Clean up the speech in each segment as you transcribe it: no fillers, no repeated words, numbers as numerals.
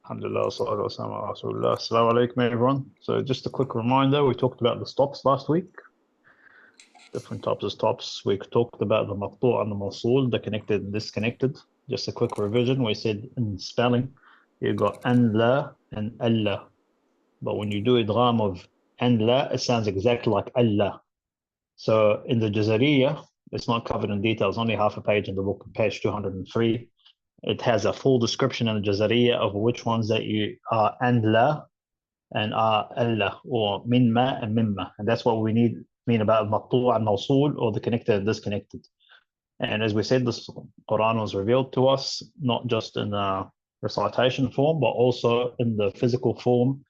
Alhamdulillah, salatu wassalamu ala rasulillah. Assalamu alaikum, everyone. So just a quick reminder, we talked about the stops last week, different types of stops. We talked about the maqtu' and the mawsul, the connected and disconnected. Just a quick revision. We said in spelling, you got an la and alla. But when you do idgham of an la, it sounds exactly like Allah. So in the Jazariya, it's not covered in detail. It's only half a page in the book, page 203. It has a full description in the Jazariya of which ones that you are and la and are Allah, or min ma and mimma. And that's what we mean about maqtu' and mawsul, or the connected and disconnected. And as we said, this Quran was revealed to us not just in a recitation form, but also in the physical form,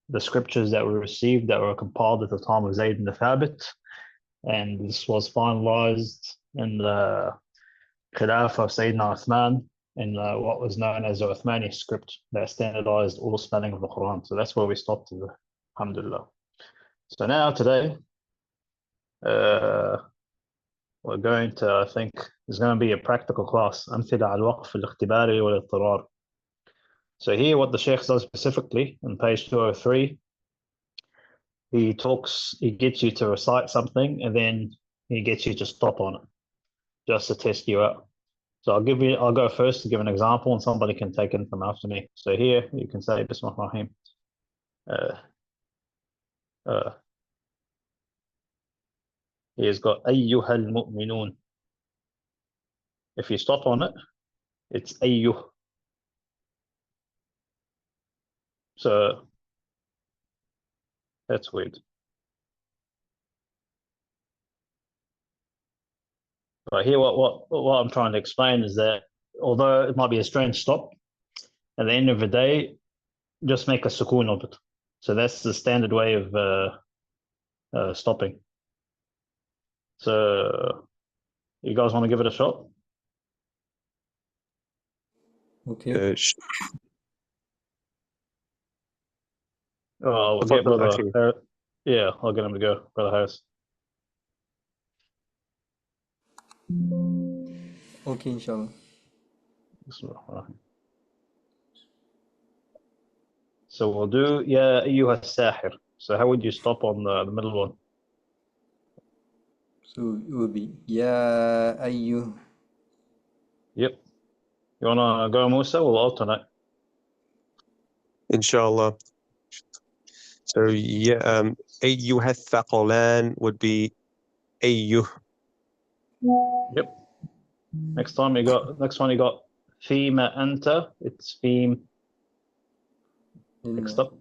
the scriptures that we received that were compiled at the time of Zayd ibn Thabit. And this was finalized in the Khilafah of Sayyidina Uthman, in what was known as the Uthmani script that standardized all spelling of the Quran. So that's where we stopped, alhamdulillah. So now today, we're going to, I think, there's going to be a practical class, أمثلة على الوقف الاختباري والاضطرار. So here what the Sheikh does specifically on page 203, he gets you to recite something and then he gets you to stop on it, just to test you out. So I'll go first to give an example and somebody can take it from after me. So here you can say Bismillahirrahmanirrahim. He's got أيها المؤمنون. If you stop on it, it's أيuh. So that's weird. Right here, what I'm trying to explain is that although it might be a strange stop, at the end of the day, just make a sukoon of it. So that's the standard way of stopping. So you guys want to give it a shot? Okay. Oh, we'll get brother. Yeah, I'll get him to go, brother Harris. Okay, inshallah. So we'll do Ya Ayyuha Sahir. So how would you stop on the middle one? So it would be Ya Ayyuh. Yep. You wanna go, Musa? We'll alternate. Inshallah. So yeah, أيها الثقلان would be أيuh. Yep. Next one you got Fima Anta. It's Fim. Next up.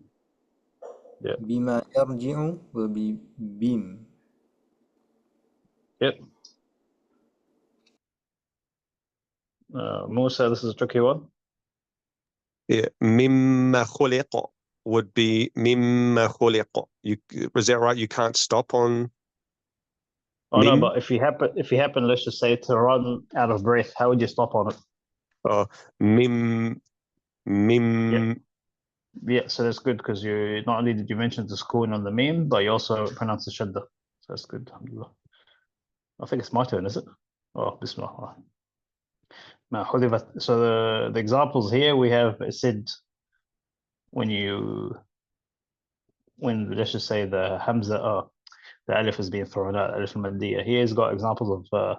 Yeah. Bima yarji'u will be Bim. Yep. Musa, this is a tricky one. Yeah. مما خلق would be مما خلق. Was that right? You can't stop on. Oh no, but if you happen, let's just say, to run out of breath, how would you stop on it? Mim. Yeah, so that's good because you not only did you mention the sukoon on the mim, but you also pronounce the shadda. So that's good. Alhamdulillah. I think it's my turn, is it? Oh, Bismillah. So the examples here we have said when let's just say the hamza, the alif is being thrown out, alif al-madiyya. Here's got examples of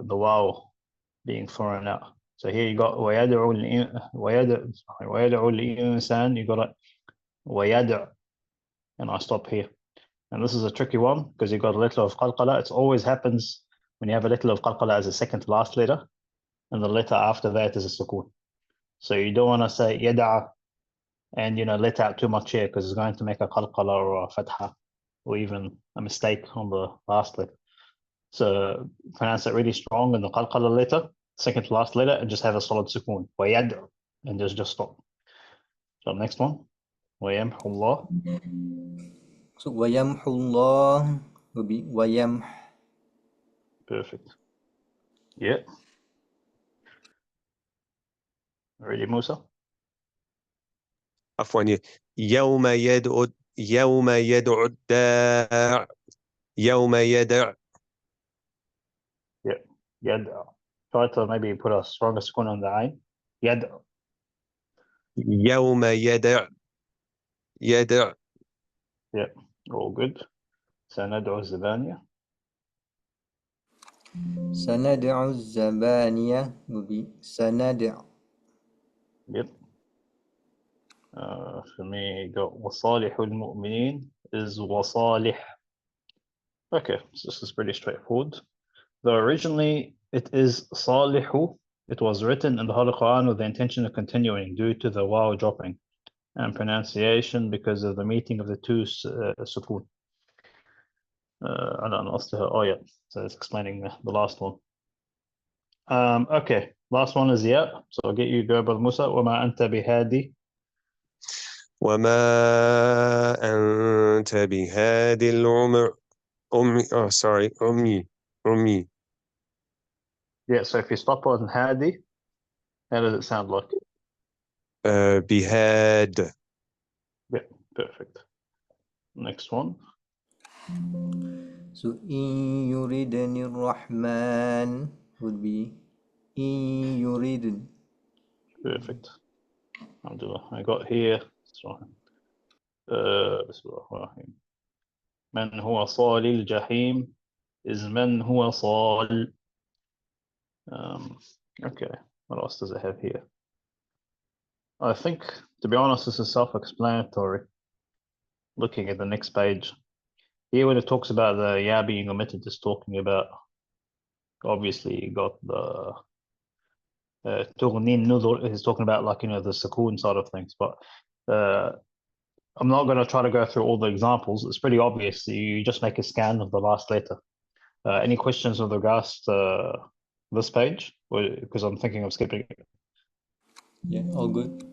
the waw being thrown out. So here you got وَيَدْعُ الْإِنسَانِ, you got it وَيَدْعُ, and I stop here. And this is a tricky one because you've got a letter of qalqala. It always happens when you have a letter of qalqala as a second to last letter, and the letter after that is a sukoon. So you don't want to say yada and let out too much here because it's going to make a qalqala or a fatha or even a mistake on the last letter. So pronounce it really strong in the qalqala letter, second to last letter, and just have a solid sukoon. Wayad, and just stop. So next one. Wayamhullah. So Wayamhullah will be Wayam. Perfect. Yeah. Ready, Musa? عفوا يوم يدعو الداع يوم يدع. Yeah. Yad. Try to maybe put a stronger sukoon on the ayn. Yad. يوم يدع يدع Yeah, all good. سندعو الزبانية. سندع الزبانية will be سندع. Yep. For me, you got وصالح المؤمنين is وصالح. Okay, so this is pretty straightforward. Though originally it is صالح, it was written in the Holy Quran with the intention of continuing due to the waw dropping and pronunciation because of the meeting of the two sukun. Oh yeah, so it's explaining the last one. Okay, last one is yeah. So I'll get you go, Brother Musa. وما أنت بهادي. وما أنت بهادي العمر عمي. Yeah, so if you stop on hadi, how does it sound like? بهاد. Yeah, perfect. Next one. So إن يردني الرحمن would be إن يريد. Perfect. Alhamdulillah. I got here. بسم الله الرحمن الرحيم. من هو صال الجحيم is من هو صال. Okay, what else does it have here? I think, to be honest, this is self-explanatory. Looking at the next page, here when it talks about the ya being omitted, it's talking about, obviously, you got the تغنين نذر is talking about, like, you know, the sukoon side of things, but I'm not going to try to go through all the examples. It's pretty obvious. You just make a scan of the last letter. Any questions with regards to this page? Because I'm thinking of skipping it. Yeah, all good.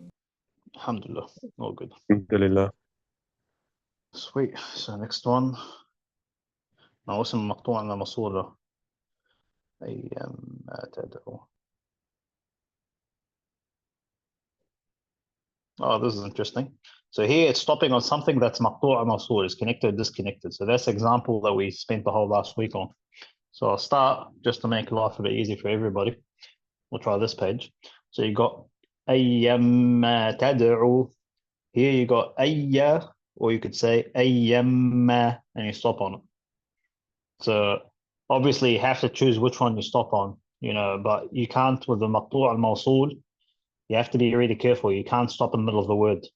Alhamdulillah, all good. الحمد لله. Sweet. So next one. اسم مقطوع على مصولة. أيما تدعو. Oh, this is interesting. So here it's stopping on something that's مقطوع مصول, is connected, disconnected. So that's the example that we spent the whole last week on. So I'll start just to make life a bit easy for everybody. We'll try this page. So you got أيما تدعو. Here you got أيا, or you could say أيما, and you stop on it. So obviously you have to choose which one you stop on, you know, but you can't with the مقطوع الموصول. You have to be really careful. You can't stop in the middle of the word.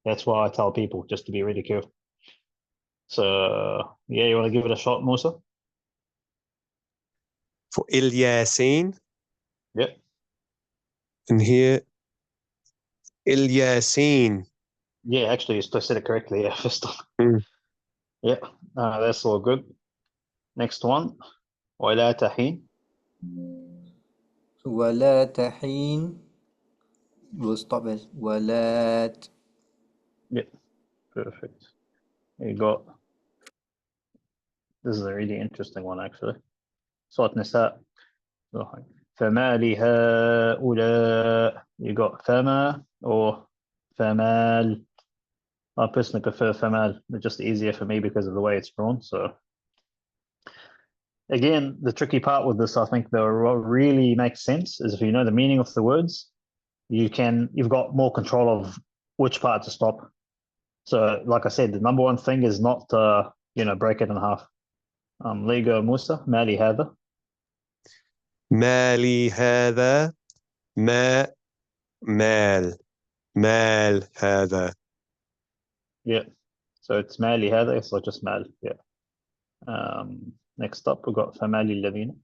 That's why I tell people just to be really careful. So yeah, you want to give it a shot, Musa? For الياسين. Yeah. And here الياسين. Yeah, actually, you said it correctly. Yeah, first off. Mm. Yeah, that's all good. Next one. ولا تحين. ولا تحين will stop as ولا Yeah, perfect. You got, this is a really interesting one actually. صوت نساء. فما لهؤلاء. You got فما or فمال. I personally prefer فمال. It's just easier for me because of the way it's drawn. So again, the tricky part with this, I think, that really makes sense is if you know the meaning of the words, you've got more control of which part to stop. So, like I said, the number one thing is not break it in half. Ligo Musa, Mali Heather. ما لي هذا مال هذا. Yeah. So it's Mali Heather, so just Mal. Yeah. Next up, we've got Famali Ladina.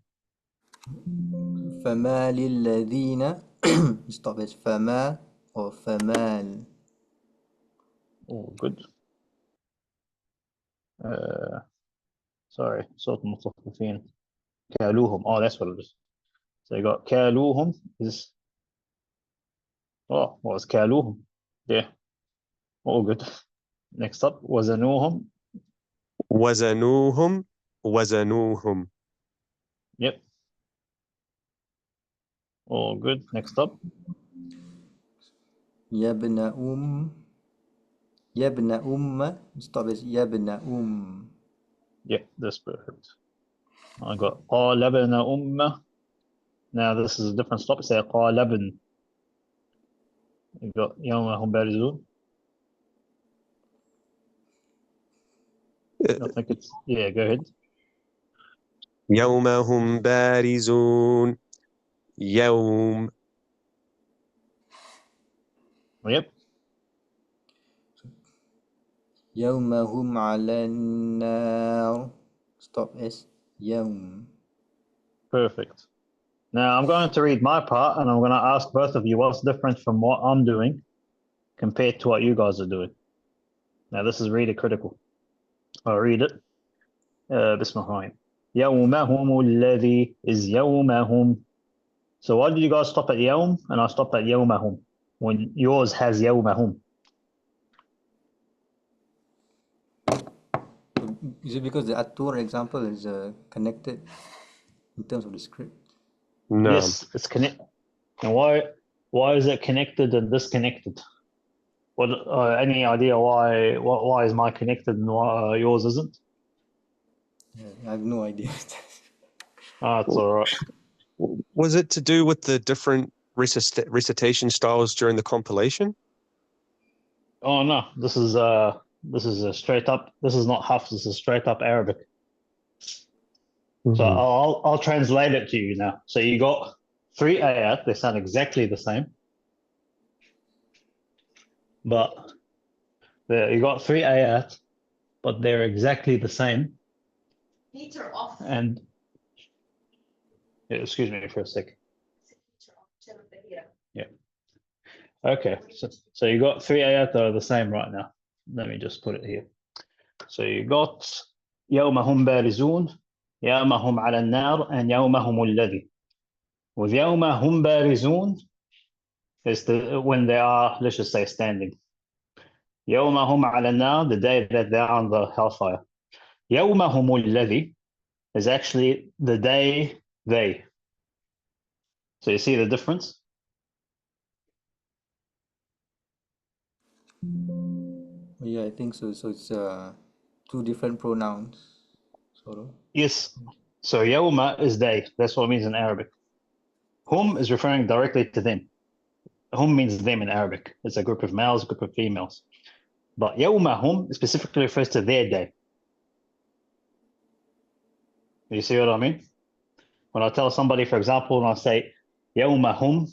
فما للذين stop as فما or فمال. Oh, good. Sorry, صوت المطففين. كالوهم. Oh, that's what it is. So you got كالوهم is, what was كالوهم? Yeah. All good. Next up, وزنوهم. وزنوهم. Yep. All good. Next up. يبن stop as يبن Yep, that's perfect. I got قالبن أمة. Now this is a different stop. Say قالبن. You got يوم هم بارزون. I think it's, yeah, go ahead. يوم هم بارزون. يوم. Yep. يوم هم على النار. Stop S. يوم. Perfect. Now I'm going to read my part and I'm going to ask both of you what's different from what I'm doing compared to what you guys are doing. Now this is really critical. I'll read it. بسم الله. يومهم الذي is يومهم. So why did you guys stop at يوم and I stopped at يومهم when yours has يومهم? Is it because the Atur example is connected in terms of the script? No. Yes, it's connected. And why is it connected and disconnected? What any idea why is mine connected and why yours isn't? Yeah, I have no idea. That's all right. Was it to do with the different recitation styles during the compilation? Oh no, this is a straight up. This is not Hafs. This is straight up Arabic. So I'll translate it to you now. So you got 3 ayat. They sound exactly the same, but you got 3 ayat, but they're exactly the same. Meter off. And yeah, excuse me for a sec. Yeah. Okay. So you got 3 ayat that are the same right now. Let me just put it here. So you got يوم هم بارزون, يوم هم على النار, and يوم هم الذي. With يوم هم بارزون is when they are, let's just say, standing. يوم هم على النار, the day that they are on the hellfire. يوم هم الذي is actually the day they. So you see the difference? Yeah, I think so. So it's 2 different pronouns, sort of. Yes. So يوم is they. That's what it means in Arabic. Hum is referring directly to them. Hum means them in Arabic. It's a group of males, a group of females. But يومهم specifically refers to their day. You see what I mean? When I tell somebody, for example, when I say يومهم,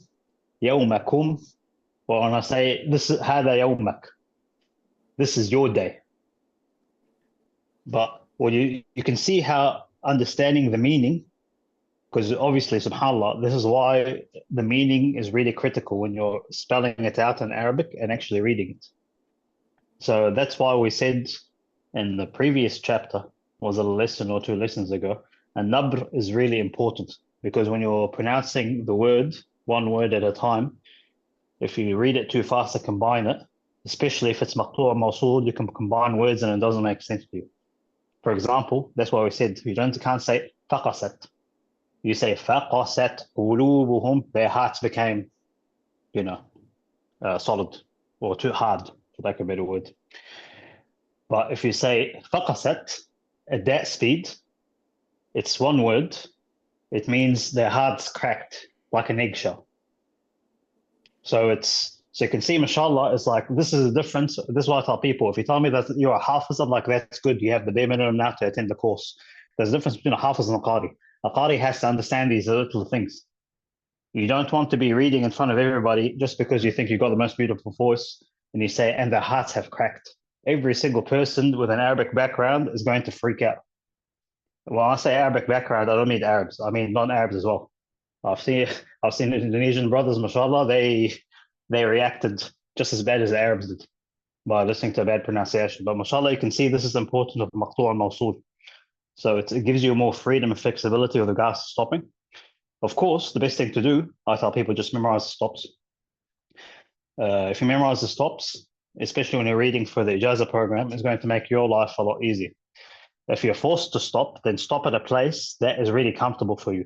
يومكم, or when I say this is هذا يومك, this is your day. But when you can see how understanding the meaning, because obviously, subhanAllah, this is why the meaning is really critical when you're spelling it out in Arabic and actually reading it. So that's why we said in the previous chapter, was a lesson or 2 lessons ago, and nabr is really important because when you're pronouncing the word, one word at a time, if you read it too fast to combine it, especially if it's maqtu' or mawsul, you can combine words and it doesn't make sense to you. For example, that's why we said you can't say faqasat. You say faqasat qulubuhum, their hearts became, solid or too hard, for lack of a better word. But if you say faqasat at that speed, it's one word. It means their heart's cracked like an eggshell. So you can see, mashallah, it's like, this is the difference. This is what I tell people. If you tell me that you're a hafiz, I'm like, that's good. You have the bare minimum now to attend the course. There's a difference between a hafiz and a qari. A qari has to understand these little things. You don't want to be reading in front of everybody just because you think you've got the most beautiful voice and you say, and their hearts have cracked. Every single person with an Arabic background is going to freak out. When I say Arabic background, I don't mean Arabs. I mean non-Arabs as well. I've seen Indonesian brothers, mashallah, they reacted just as bad as the Arabs did by listening to a bad pronunciation. But mashallah, you can see this is important of maqtu' and mawsul. So it gives you more freedom and flexibility with regards to stopping. Of course, the best thing to do, I tell people, just memorize the stops. If you memorize the stops, especially when you're reading for the Ijaza program, it's going to make your life a lot easier. If you're forced to stop, then stop at a place that is really comfortable for you.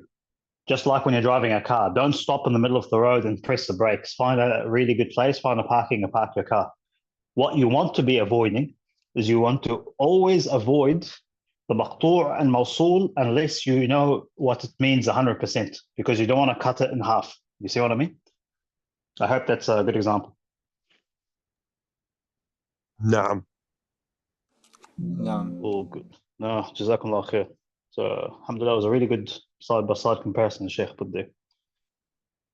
Just like when you're driving a car, don't stop in the middle of the road and press the brakes. Find a really good place, find a parking and park your car. What you want to be avoiding is you want to always avoid the maqtu' and mawsul unless you know what it means 100%, because you don't want to cut it in half. You see what I mean? I hope that's a good example. نعم. نعم. Oh, good. No, Jazakumullah khair. So, alhamdulillah, it was a really good side-by-side comparison the Sheikh put there.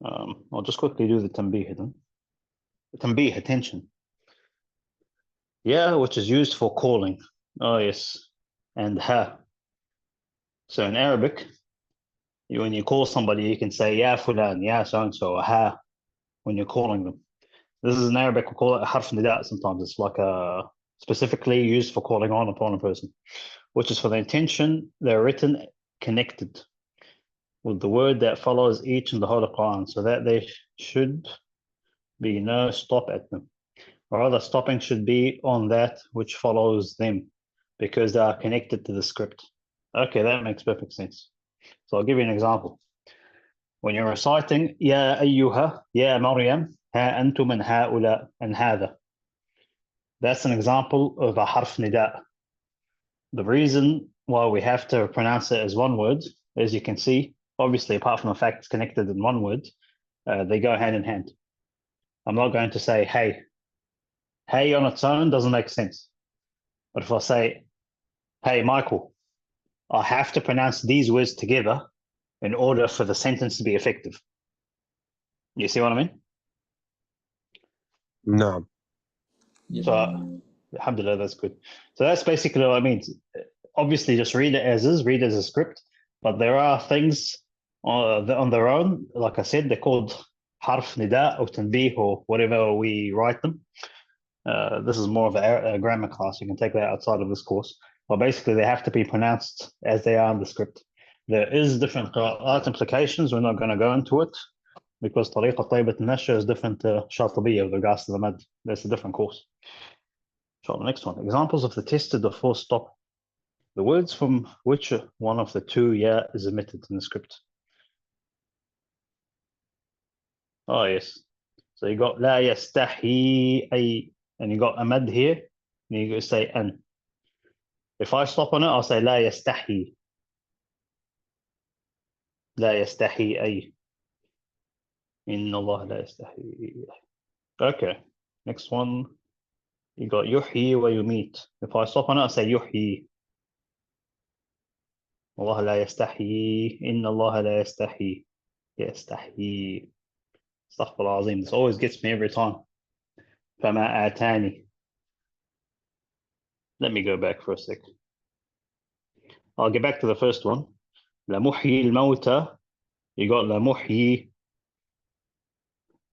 I'll just quickly do the tanbih then. The tanbih, attention. Yeah, which is used for calling. Oh, yes. And ha. So in Arabic, when you call somebody, you can say, ya fulan, ya so-and-so, or ha, when you're calling them. This is in Arabic, we call it a harf nida sometimes. It's like specifically used for calling on upon a person, which is for the intention they're written connected with the word that follows each in the Holy Quran, so that there should be no stop at them. Or rather, stopping should be on that which follows them, because they are connected to the script. Okay, that makes perfect sense. So I'll give you an example. When you're reciting, Ya ayyuha, Ya Maryam, ha antum min ha'ula and hadha. That's an example of a harf nida. The reason why we have to pronounce it as one word, as you can see, obviously, apart from the fact it's connected in one word, they go hand in hand. I'm not going to say hey. Hey on its own doesn't make sense. But if I say, hey, Michael, I have to pronounce these words together in order for the sentence to be effective. You see what I mean? نعم. Yeah. So, alhamdulillah, that's good. So that's basically what it means. Obviously, just read it as is, read it as a script. But there are things on their own. Like I said, they're called harf nida or tanbih or whatever we write them. This is more of a grammar class. You can take that outside of this course. But basically, they have to be pronounced as they are in the script. There is different art implications. We're not going to go into it because طريقة طيبة النشر is different to شاطبية with regards to the mad. That's a different course. So the next one. Examples of the tested or forced stop. The words from which one of the two ya is omitted in the script. Oh, yes. So you got لا يستحي أي, and you got a mad here, and you say an. If I stop on it, I'll say لا يستحي. لا يستحي أي. إن الله لا يستحي. Okay. Next one. You got يحيي ويميت. If I stop on it, I'll say يحيي. الله لا يستحي. إن الله لا يستحي. يستحي. استغفر الله العظيم. This always gets me every time. فما آتاني. Let me go back for a sec. I'll get back to the first one. لمحيي الموتى. You got لمحيي.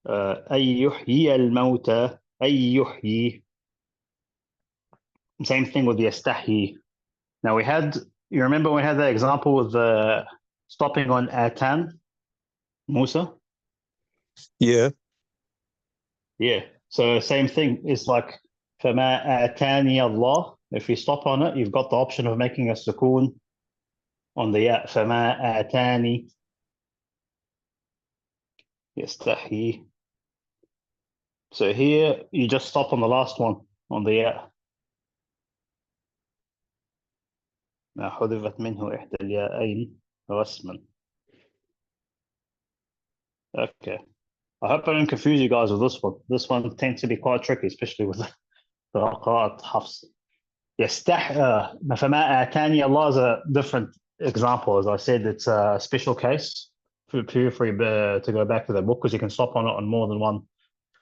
أي يحيي الموتى. أي يحيي. Same thing with يستحيي. Now you remember we had that example with stopping on Atan, Musa? Yeah. Yeah. So same thing. It's like فما آتاني الله. If you stop on it, you've got the option of making a sukoon on the ya. فما آتاني. يستحيي. So here you just stop on the last one on the ya. ما حذفت منه إحدى الياءين رسما. Okay. I hope I don't confuse you guys with this one. This one tends to be quite tricky, especially with the قراءة حفص. فما آتاني Allah is a different example. As I said, it's a special case. Feel free to go back to the book because you can stop on it on more than one.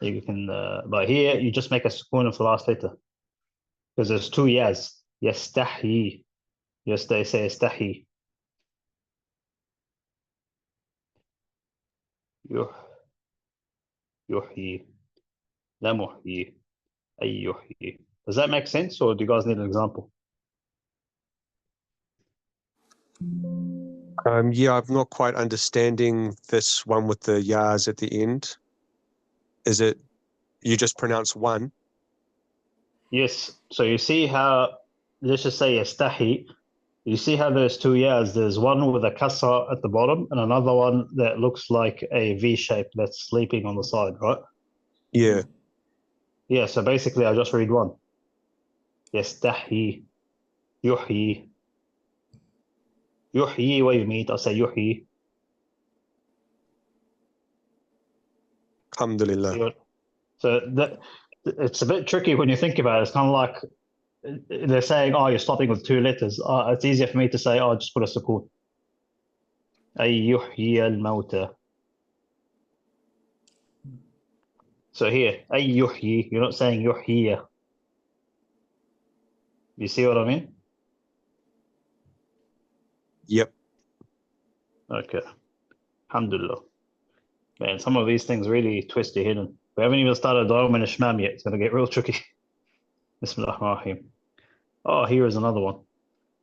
You can, but here you just make a sukoon of the last letter because there's two yas. يستحيي. Yes, they say يستحيي. يحيي. لا محيي. أي يحيي. Does that make sense, or do you guys need an example? Yeah, I'm not quite understanding this one with the yas at the end. Is it you just pronounce one? Yes. So you see how, let's just say يستحي. You see how there's two yas. There's one with a kasra at the bottom and another one that looks like a V shape that's sleeping on the side, right? Yeah. Yeah. So basically, I just read one. يستحي. يحيي. يحيي ويميت. I say يحيي. Alhamdulillah. So that it's a bit tricky when you think about it. It's kind of like they're saying, "Oh, you're stopping with 2 letters." It's easier for me to say, "Oh, just put a sukun." أي يحيي الموتى. So here, أي يحيي, you're not saying يحيي. You see what I mean? Yep. Okay. Alhamdulillah. Man, some of these things really twist your head. We haven't even started Dawam and Ishmam yet. It's going to get real tricky. Bismillah ar-Rahim. Oh, here is another one.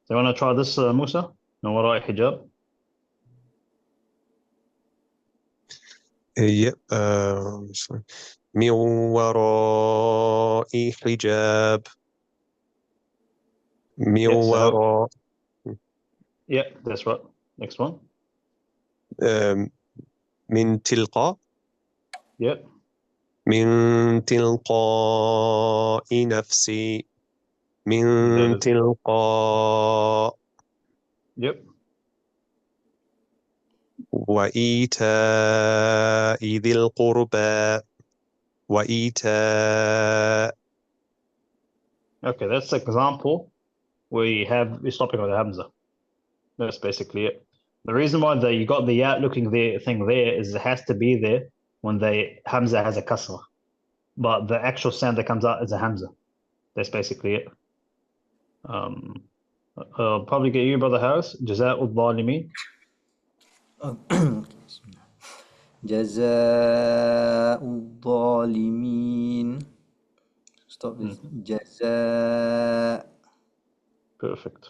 So you want to try this, Musa? No warai hijab. Yep. من وراء حجاب. من وراء. Yeah, that's right. Next one. من تلقاء. Yep. من تلقاء نفسي. من تلقاء. Yep. وإيتاء ذي القربى. وإيتاء. Okay, that's an example where you're stopping with a hamza. That's basically it. The reason why you got the ya looking thing there is it has to be there when the hamza has a kasra, but the actual sound that comes out is a hamza. That's basically it. I'll probably get you, Brother Harris. Jaza'ul Zalimin. جزاء الظالمين. Stop this. جزاء. Perfect.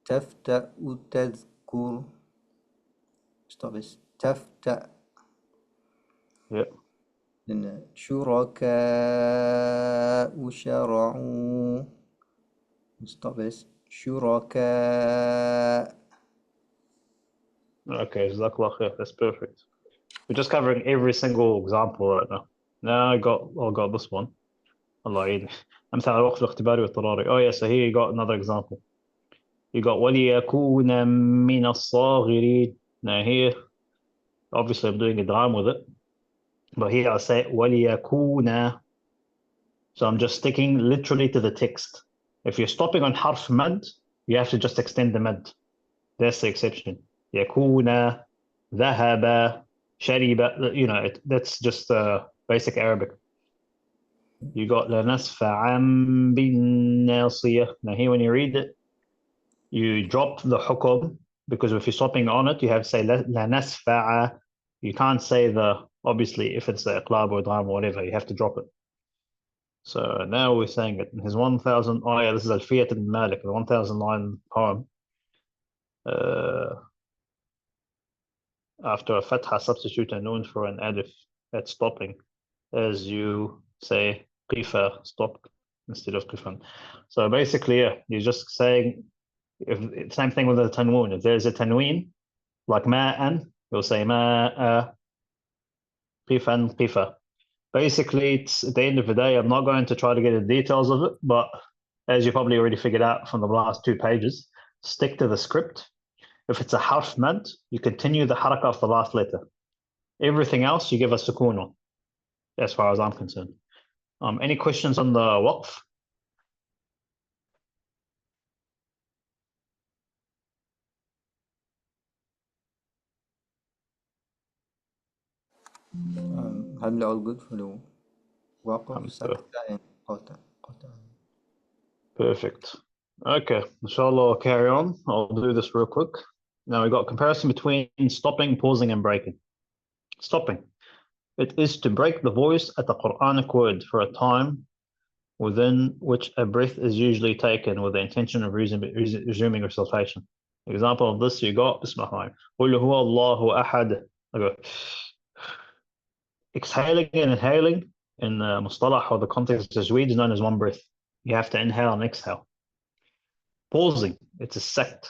تفتأ تذكر. Stop this. تفتأ. Yeah. Then شركاء شرعوا. Stop this. شركاء. Okay, Jazakallah khair. That's perfect. We're just covering every single example right now. Now I got this one. Allah يعين. أمثال الوقف الاختباري والطراري. Oh yeah, so here you got another example. You got وَلِيَكُونَ مِنَ الصَّاغِرِينَ. Now here, obviously I'm doing a drama with it. But here I say وَلِيَكُونَ. So I'm just sticking literally to the text. If you're stopping on harf mad, you have to just extend the mad. That's the exception. يكون, ذهب, شرب, you know, that's just basic Arabic. You got لنسفعا بالناصية. Now here when you read it, you drop the hukum because if you're stopping on it, you have to say لنسفع. You can't say obviously if it's a iqlab or idgham or whatever, you have to drop it. So now we're saying it in his 1,000. Oh yeah, this is Alfiyat ibn Malik, the 1,000 line poem. After a fatha, substitute a noon for an alif at stopping, as you say qifa, stop, instead of qifan. So basically, yeah, you're just saying, same thing with the tanween. If there's a tanween, like ma'an, you'll say ma'a, qifan, qifa. Basically, it's at the end of the day, I'm not going to try to get the details of it, but as you probably already figured out from the last 2 pages, stick to the script. If it's a harf mad, you continue the harakah of the last letter. Everything else, you give a sukoon on, as far as I'm concerned. Any questions on the waqf? Alhamdulillah, all good for the waqf, sakta, and qata. Perfect. Okay, inshallah, I'll carry on. I'll do this real quick. Now we've got comparison between stopping, pausing, and breaking. Stopping. It is to break the voice at the Quranic word for a time within which a breath is usually taken with the intention of resuming recitation. Example of this you got, Bismillah. قُلْ هُوَ اللَّهُ أَحَدٌ. Exhaling and inhaling in the mustalah or the context of Tajweed is known as one breath. You have to inhale and exhale. Pausing, it's a sakt.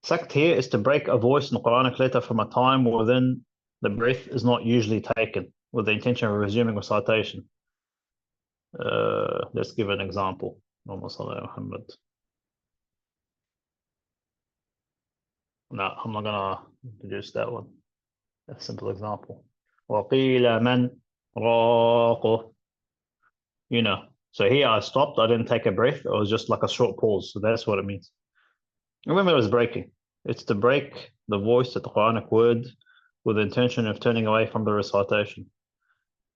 Sakt here is to break a voice in the Quranic letter from a time within the breath is not usually taken with the intention of resuming recitation. Let's give an example. No, I'm not gonna introduce that one. A simple example. وقيل من راق. You know. So here I stopped. I didn't take a breath. It was just like a short pause. So that's what it means. Remember, it was breaking. It's to break the voice at the Quranic word with the intention of turning away from the recitation.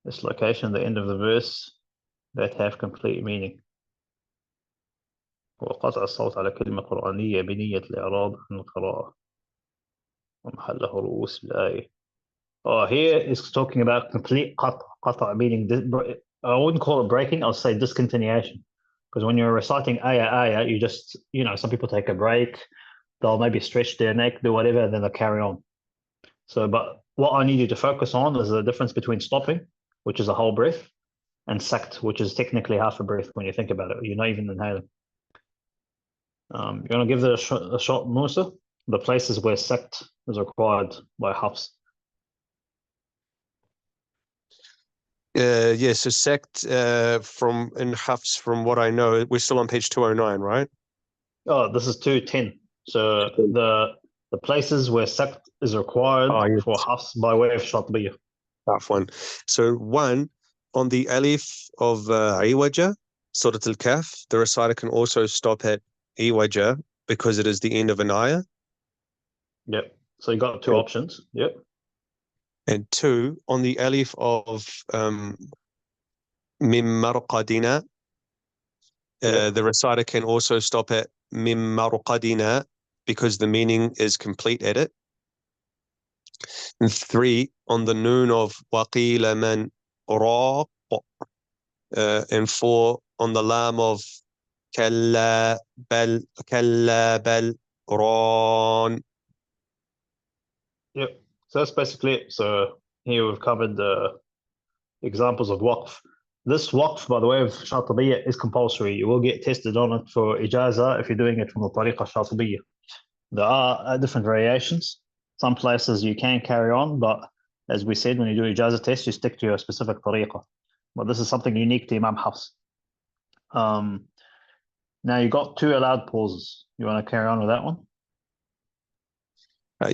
This location, the end of the verse, that have complete meaning. وقطع الصوت على كلمة قرآنية بنية الإعراض عن القراءة ومحله رؤوس الآية. Oh, here is talking about complete قطع, meaning I wouldn't call it breaking. I'll say discontinuation, because when you're reciting ayah, you just, you know, some people take a break. They'll maybe stretch their neck, do whatever, and then they'll carry on. So, but what I need you to focus on is the difference between stopping, which is a whole breath, and sakt, which is technically half a breath when you think about it. You're not even inhaling. You're going to give it a shot, Musa? The places where sakt is required by Hafs. Yeah, so sect from in Hafs, from what I know, we're still on page 209, right? Oh, this is 210. So the places where sakt is required yes. for Hafs by way of Shatbiyah. Tough one. So one, on the alif of Iwaja, Surat al-Kahf, the reciter can also stop at Iwaja because it is the end of an ayah. Yep. So you got two options. Yep. And two, on the alif of Mim Marqadina, the reciter can also stop at Mim Marqadina because the meaning is complete at it. And three, on the noon of Waqila man Raq, and four, on the lam of Kalla bal Ran. Yep. So that's basically it. So here we've covered the examples of waqf. This waqf, by the way, of Shatibiyya is compulsory. You will get tested on it for ijaza if you're doing it from the tariqa Shatibiyya. There are different variations. Some places you can carry on, but as we said, when you do ijaza test, you stick to your specific tariqa. But this is something unique to Imam Hafs. Now you got two allowed pauses. You want to carry on with that one?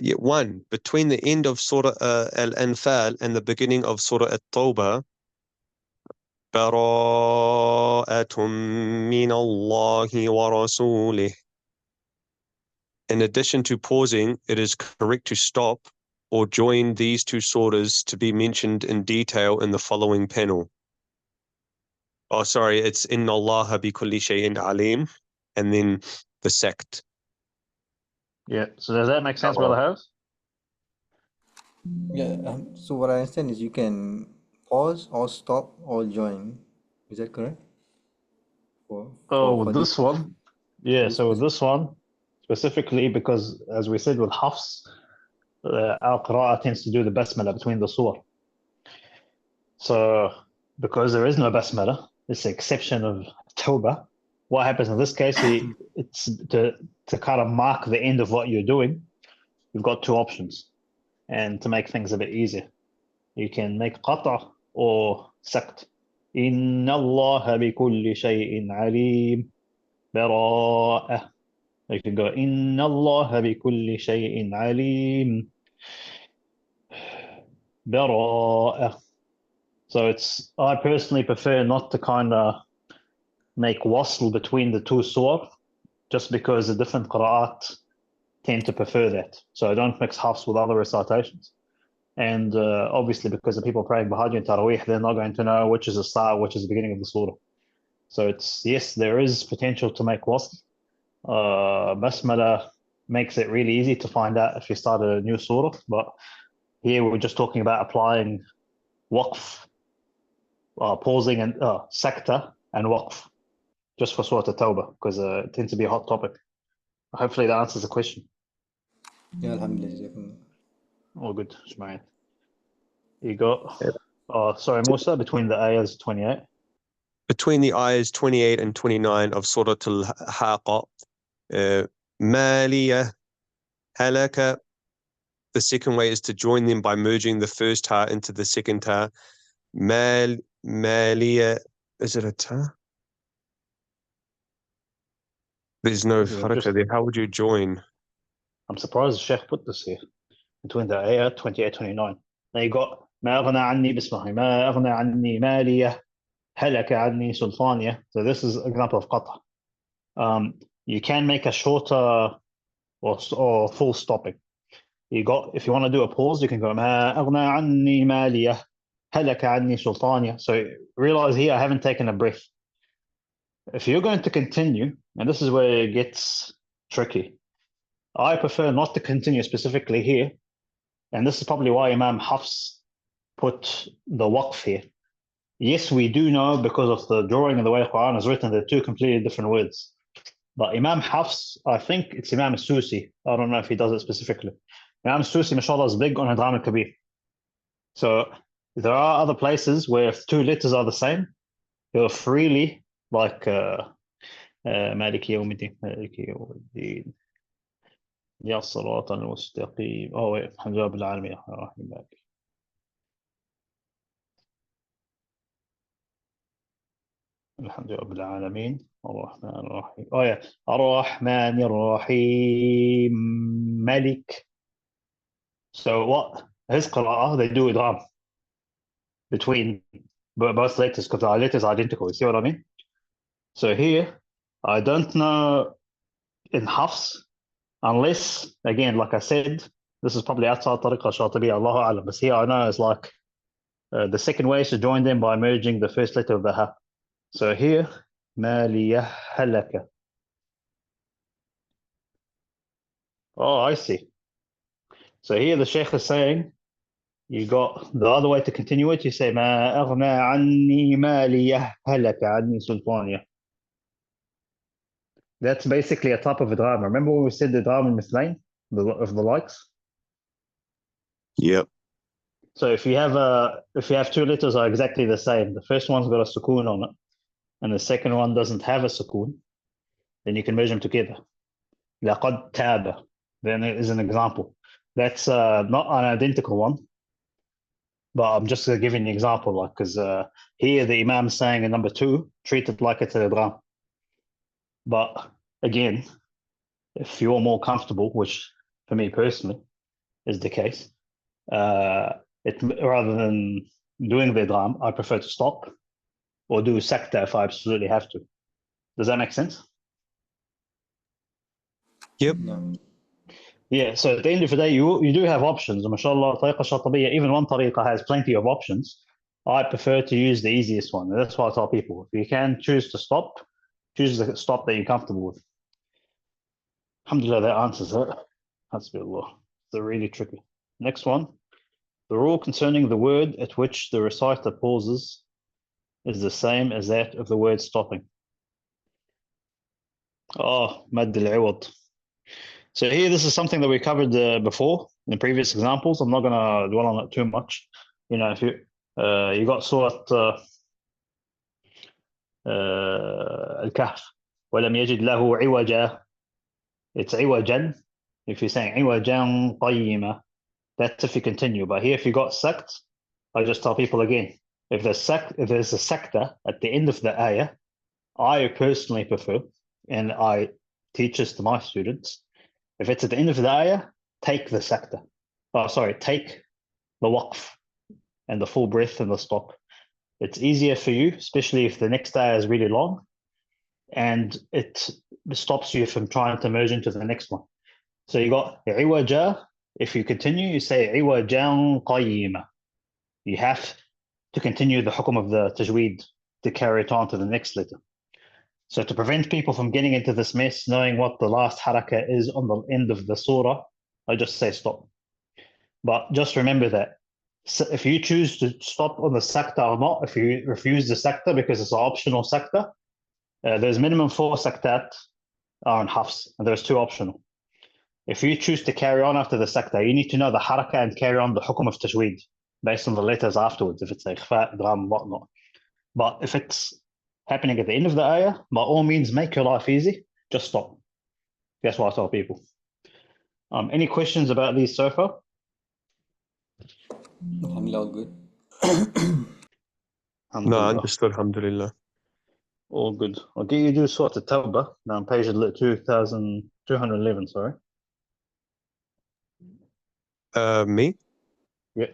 Yeah, one, between the end of Surah Al-Anfal and the beginning of Surah At-Tawbah, Bara'atun min Allahi wa rasulih. In addition to pausing, it is correct to stop or join these two surahs to be mentioned in detail in the following panel. Oh, sorry, it's Inna Allaha bi kulli shay'in alim, and then the sect. Yeah. So does that make sense, Brother Harris? Yeah, so what I understand is you can pause or stop or join. Is that correct? With this one, yeah. So with this one, specifically because, as we said with Hafs, our qira'ah tends to do the basmala between the surah. So because there is no basmala, it's the exception of Tawbah. What happens in this case, it's to kind of mark the end of what you're doing. You've got two options, and to make things a bit easier, you can make qata' or sakt. Inna Allah bi kulli shay'in alim. براءة. You can go إن الله بكل شيء عليم. براءة. So I personally prefer not to kind of make wasl between the two surah, just because the different qira'at tend to prefer that. So I don't mix Hafs with other recitations. And obviously because the people praying behind you in Taraweeh, they're not going to know which is the start, which is the beginning of the surah. So yes, there is potential to make wasl. Basmala makes it really easy to find out if you start a new surah, but here we're just talking about applying waqf, pausing and sakta and waqf, just for Surah At-Tawbah, because it tends to be a hot topic. Hopefully that answers the question. Yeah, alhamdulillah. All good, Shmayan. You got, sorry, Musa, between the ayahs 28. Between the ayahs 28 and 29 of Surah Al-Haqqa, Maliya, Halaka. The second way is to join them by merging the first ta into the second ta. Maliya, is it a ta? There's no faraka there. How would you join? I'm surprised the Sheikh put this here, between the ayah 28, 29. Now you got ما أغنى عني باسمه ما أغنى عني مالية هلك عني سلطانية. So this is an example of قطع. You can make a shorter or full stopping. If you want to do a pause, you can go ما أغنى عني مالية هلك عني سلطانية. So realize here I haven't taken a breath. If you're going to continue, and this is where it gets tricky, I prefer not to continue specifically here. And this is probably why Imam Hafs put the waqf here. Yes, we do know because of the drawing and the way the Quran is written, they're two completely different words. But Imam Hafs, I think it's Imam Susi. I don't know if he does it specifically. Imam Susi, mashallah, is big on Idgham al-Kabir. So there are other places where if two letters are the same, you're freely, like Maliki Yawmiddin, Maliki Yawmiddin, Ya Salat al-Mustaqim. Oh, wait, Alhamdulillah bil Alamin, Rahim Malik. الحمد لله رب العالمين الرحمن الرحيم الرحمن الرحيم ملك. So what his qira'ah, they do idgham between both letters because the letters are identical. You see what I mean? So here, I don't know in Hafs, unless, again, like I said, this is probably outside Tariqa Shatibi, Allahu Alam. But here I know it's like the second way is to join them by merging the first letter of the ha. So here, مالية هلك. Oh, I see. So here the Sheikh is saying, you got the other way to continue it, you say, ما أغنى عني مالية هلك عني سلطانية. That's basically a type of idgham. Remember when we said the idgham al-mithlain, of the likes? Yep. So if you have two letters are exactly the same, the first one's got a sukoon on it, and the second one doesn't have a sukoon, then you can merge them together. لقد تاب. Then it is an example. That's not an identical one, but I'm just giving an example, like because here the Imam is saying in number 2, treat it like it's a idgham. But again, if you're more comfortable, which for me personally is the case, rather than doing the idgham, I prefer to stop or do sakta if I absolutely have to. Does that make sense? Yep. No. Yeah, so at the end of the day, you do have options. MashaAllah, Tariqa Shatibiya, even one Tariqa has plenty of options. I prefer to use the easiest one. And that's why I tell people, if you can choose to stop, choose the stop that you're comfortable with. Alhamdulillah, that answers it. Hasbullah. They're really tricky. Next one. The rule concerning the word at which the reciter pauses is the same as that of the word stopping. Oh, Mad al-Iwad. So here, this is something that we covered before in previous examples. I'm not going to dwell on it too much. You know, if you got Surat Al-Kahf, وَلَمْ يَجِدْ لَهُ عِوَجًا. It's عِوَجًا. If you're saying عِوَجًا قَيِّمًا, that's if you continue. But here, if you got sect, I just tell people again, if there's a sector at the end of the ayah, I personally prefer, and I teach this to my students, if it's at the end of the ayah, take the sector. Take the waqf and the full breath and the stop. It's easier for you, especially if the next ayah is really long, and it stops you from trying to merge into the next one. So you got iwaja. If you continue, you say iwajan qayyima. You have to continue the hukum of the tajweed to carry it on to the next letter. So to prevent people from getting into this mess, knowing what the last harakah is on the end of the surah, I just say stop. But just remember that if you choose to stop on the sakta or not, if you refuse the sakta because it's an optional sakta, there's minimum 4 saktat are in hafs, and there's 2 optional. If you choose to carry on after the sakta, you need to know the harakah and carry on the hukum of tajweed based on the letters afterwards, if it's a ikhfa, idgham, whatnot. But if it's happening at the end of the ayah, by all means, make your life easy. Just stop. That's what I tell people. Any questions about these so far? Alhamdulillah, all good. No, Alhamdulillah. understood. Alhamdulillah. All good. I'll get you to do Surah At-Tawbah, now on page 2211, sorry. Me? Yeah.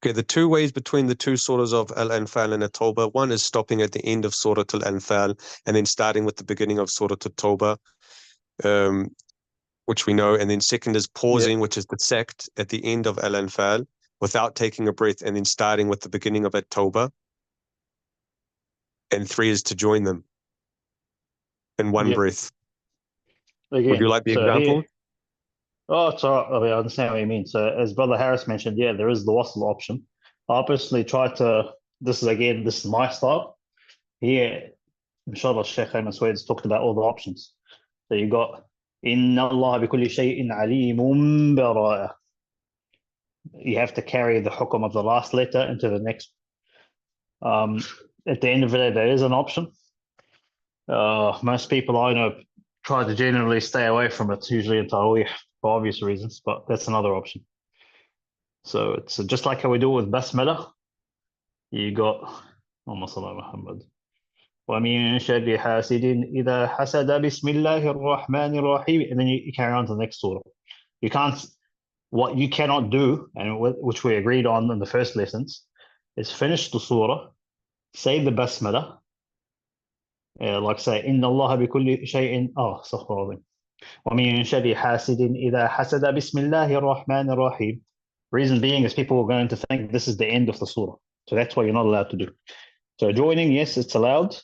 Okay, the two ways between the two surahs of Al-Anfal and At-Tawbah, one is stopping at the end of Surah Al-Anfal and then starting with the beginning of Surah At-Tawbah, which we know, and then second is pausing, which is the sect at the end of Al-Anfal without taking a breath and then starting with the beginning of At-Tawbah, and three is to join them in one Yep. breath. Again, Would you like the so example? here, oh, it's all right. I mean, I understand what you mean. So, as Brother Harris mentioned, yeah, there is the wasl option. I personally try to. This is my style. Here, inshallah, Sheikh Ayman Suwaid has talked about all the options. So you got Inna Allah bi kulli shay'in alimun bara'ah. You have to carry the hukum of the last letter into the next. At the end of the day, there is an option. Most people I know try to generally stay away from it, usually in Taraweeh for obvious reasons, but that's another option. So it's just like how we do with Basmala. You got Allahumma salli ala Muhammad. وَمِن شَرِّ حَاسِدٍ إِذَا حَسَدَ بِسْمِ اللَّهِ الرَّحْمَنِ الرَّحِيمِ. And then you carry on to the next surah. You can't, what you cannot do, and which we agreed on in the first lessons, is finish the surah, say the Basmala, like say, إِنَّ اللَّهَ بِكُلِّ شَيْءٍ استغفر الله. وَمِن شَرِّ حَاسِدٍ إِذَا حَسَدَ بِسْمِ اللَّهِ الرَّحْمَنِ الرَّحِيمِ. Reason being is people are going to think this is the end of the surah. So that's what you're not allowed to do. So joining, yes, it's allowed.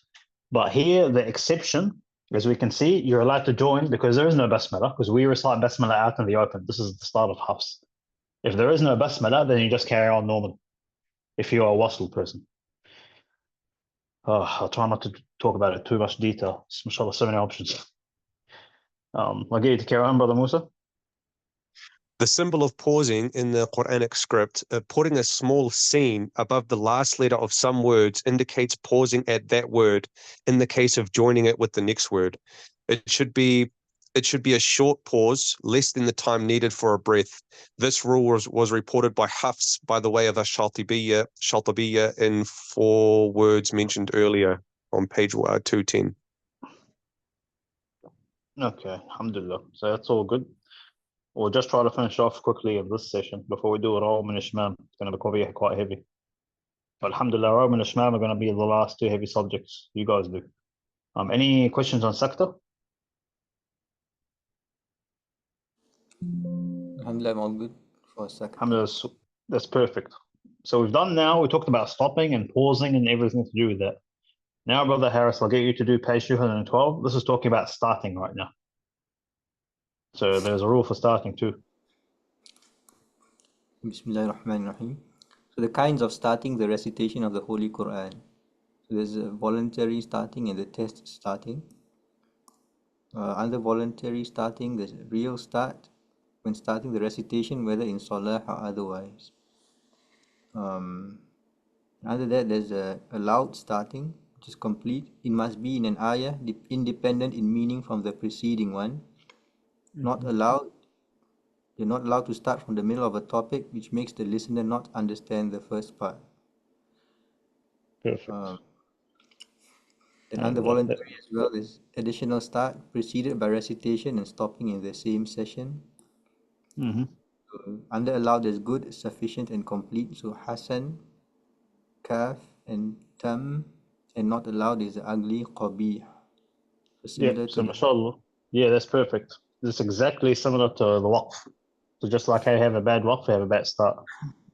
But here, the exception, as we can see, you're allowed to join because there is no basmala, because we recite basmala out in the open. This is the start of Hafs. If there is no basmala, then you just carry on normal, if you're a wasl person. I'll try not to talk about it too much detail. Mashallah, so many options. I'll get you to carry on, Brother Musa. The symbol of pausing in the Quranic script, putting a small scene above the last letter of some words indicates pausing at that word in the case of joining it with the next word. It should be a short pause, less than the time needed for a breath. This rule was reported by Hafs by the way of a Shaltabiyya in 4 words mentioned earlier on page 210. Okay, alhamdulillah. So that's all good. We'll just try to finish off quickly in this session before we do Rawm and Ishmam. It's going to be quite heavy. But alhamdulillah, Rawm and Ishmam are going to be the last 2 heavy subjects you guys do. Any questions on Sakta? Alhamdulillah, I'm all good for a second. Alhamdulillah, that's perfect. So we talked about stopping and pausing and everything to do with that. Now, Brother Harris, I'll get you to do page 212. This is talking about starting right now. So there's a rule for starting too. Bismillahirrahmanirrahim. So the kinds of starting the recitation of the Holy Quran. So there's a voluntary starting and the test starting. Under voluntary starting, there's a real start when starting the recitation, whether in Salah or otherwise. Under that, there's a allowed starting, which is complete. It must be in an ayah, independent in meaning from the preceding one. Not allowed. You're not allowed to start from the middle of a topic, which makes the listener not understand the first part. Perfect. Then under voluntary as well, there's additional start preceded by recitation and stopping in the same session. Under allowed, there's good, sufficient, and complete. So Hasan, Kaf, and Tam, and not allowed is ugly, Qabih. So similar So to mashallah. Yeah, that's perfect. It's exactly similar to the waqf. So just like how you have a bad waqf, you have a bad start.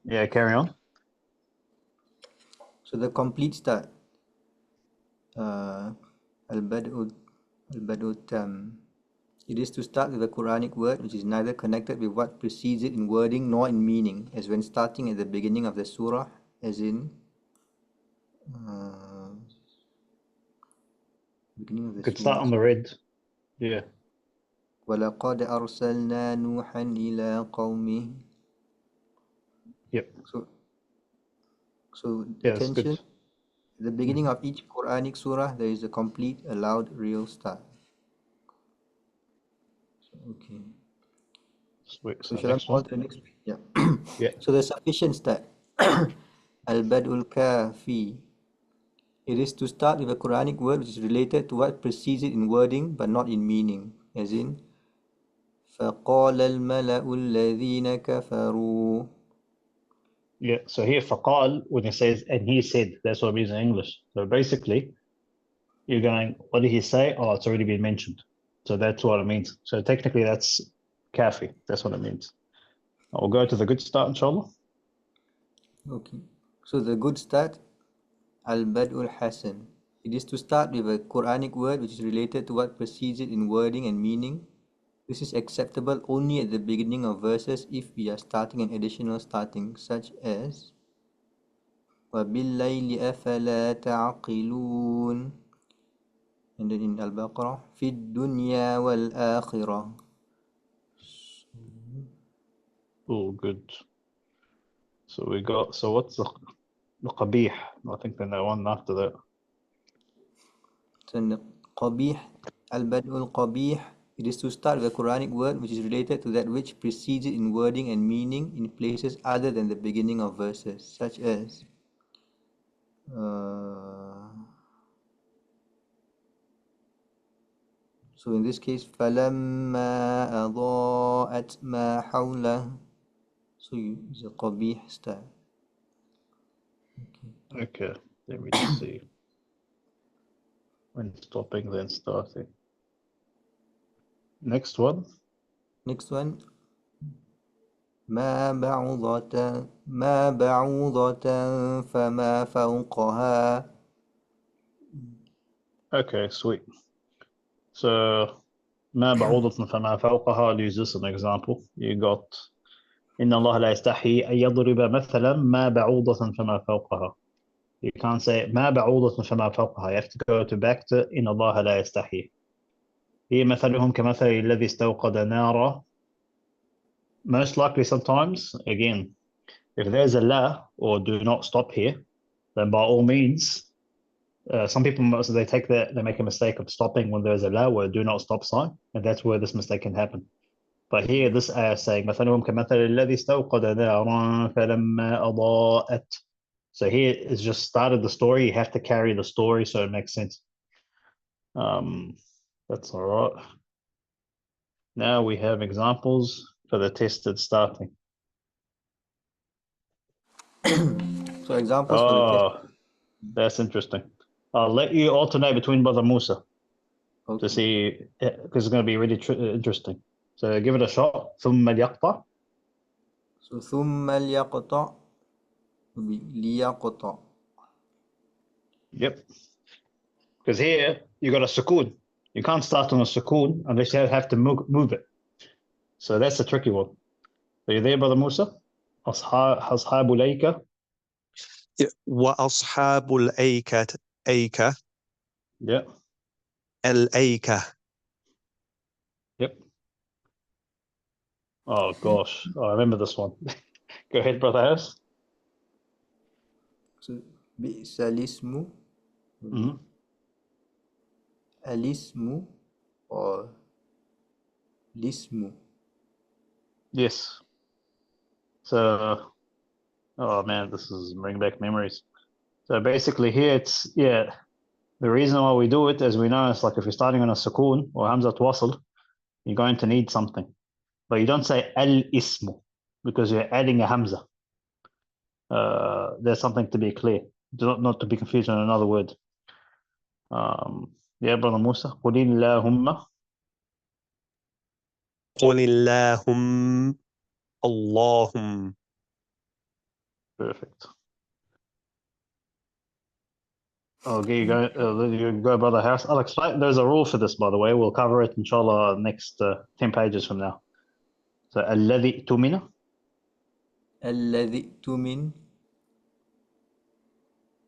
Yeah, carry on. So the complete start, Al-Bad'u Tam. It is to start with a Quranic word which is neither connected with what precedes it in wording nor in meaning, as when starting at the beginning of the surah, as in beginning of the You could surah. start on the red. Yeah. وَلَقَدْ أَرْسَلْنَا نُوحًا إِلَىٰ قَوْمِهِ. Yep. So Yeah, that's good. attention. At the beginning of each Quranic surah, there is a complete, allowed, real start. Okay. Sweet. So So shall I next move on one. to the next? Yeah. Yeah. So the sufficient start. Al-Bad'ul Kafi. It is to start with a Quranic word which is related to what precedes it in wording but not in meaning, as in فَقَالَ الْمَلَأُ الَّذِينَ كَفَرُوا. Yeah, so here فقال, when it says and he said, that's what it means in English. So basically, you're going, what did he say? Oh, it's already been mentioned. So that's what it means. So technically, that's kafi. That's what it means. We'll go to the good start, inshallah. Okay. So the good start, al-bad'ul hasan. It is to start with a Quranic word which is related to what precedes it in wording and meaning. This is acceptable only at the beginning of verses if we are starting an additional starting, such as وَبِاللَّيْلِ أَفَلَا تَعْقِلُونَ. And then in Al-Baqarah, فِي الدُّنْيَا وَالْآخِرَةِ. Oh, good. So we got, so what's the qabih? I think then the one after that. So in the qabih, al-bad'ul qabih, it is to start with a Quranic word which is related to that which precedes it in wording and meaning in places other than the beginning of verses, such as so in this case, فَلَمَّا أَضَاءَتْ مَا حَوْلَهُ. So it's a qabih start. Okay, let me just see. When stopping, then starting. Next one. Next one, ما بعوضة فما فوقها. Okay, sweet. So ما بعوضة فما فوقها, I'll use this as an example. You got إن الله لا يستحي أن يضرب مثلا ما بعوضة فما فوقها. You can't say ما بعوضة فما فوقها. You have to go to back to إن الله لا يستحي. هي مثلهم كمثل الذي استوقد نارا. Most likely sometimes, again, if there's a la or do not stop here, then by all means, some people, they take that, they make a mistake of stopping when there's a la or do not stop sign, and that's where this mistake can happen. But here, this ayah is saying, مثلهم كمثل الذي استوقد نارا فلما أضاءت. So here it's just started the story. You have to carry the story so it makes sense. That's all right. Now we have examples for the tested starting. So examples for the test. Oh, that's interesting. I'll let you alternate between Brother Musa to Okay. see, because it's going to be really interesting. So give it a shot. ثم اليقطع. So ثم ليقطع will be ليقطع. Yep. Because here you got a sukoon. You can't start on a sukoon unless you have to move it. So that's a tricky one. Are you there, Brother Musa? أصحاب الأيكة. وأصحاب الأيكة Yeah. الأيكة. Yep. Oh gosh, I remember this one. Go ahead, Brother Harris. So بئس الاسم Mm-hmm. الاسم or الاسم. Yes. So, oh man, this is bringing back memories. So basically here it's, yeah, the reason why we do it, as we know, it's like if you're starting on a sukoon or hamza wasl, you're going to need something. But you don't say al-ismu because you're adding a hamza. There's something to be clear, not to be confused with another word. Yeah, Brother Musa. قُلِ اللَّهُمَّ. قل اللهم. Perfect. Okay, you go, Brother Harris. I'll explain. There's a rule for this, by the way. We'll cover it, inshallah, next 10 pages from now. So, الذي اؤتمن. الذي اؤتمن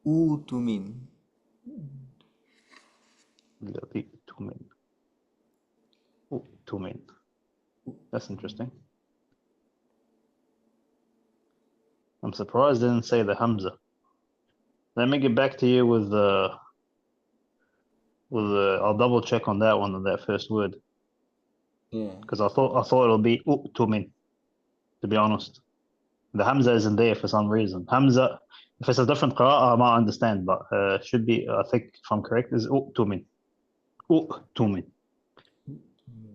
أوتمن. الذي اؤتمن. اؤتمن. That's interesting. I'm surprised they didn't say the Hamza. Let me get back to you with I'll double check on that one, on that first word. Yeah. Because I thought it'll be u'tumin, to be honest. The Hamza isn't there for some reason. Hamza, if it's a different qira'ah, I might understand, but should be, I think, if I'm correct, is u'tumin. U'tumin.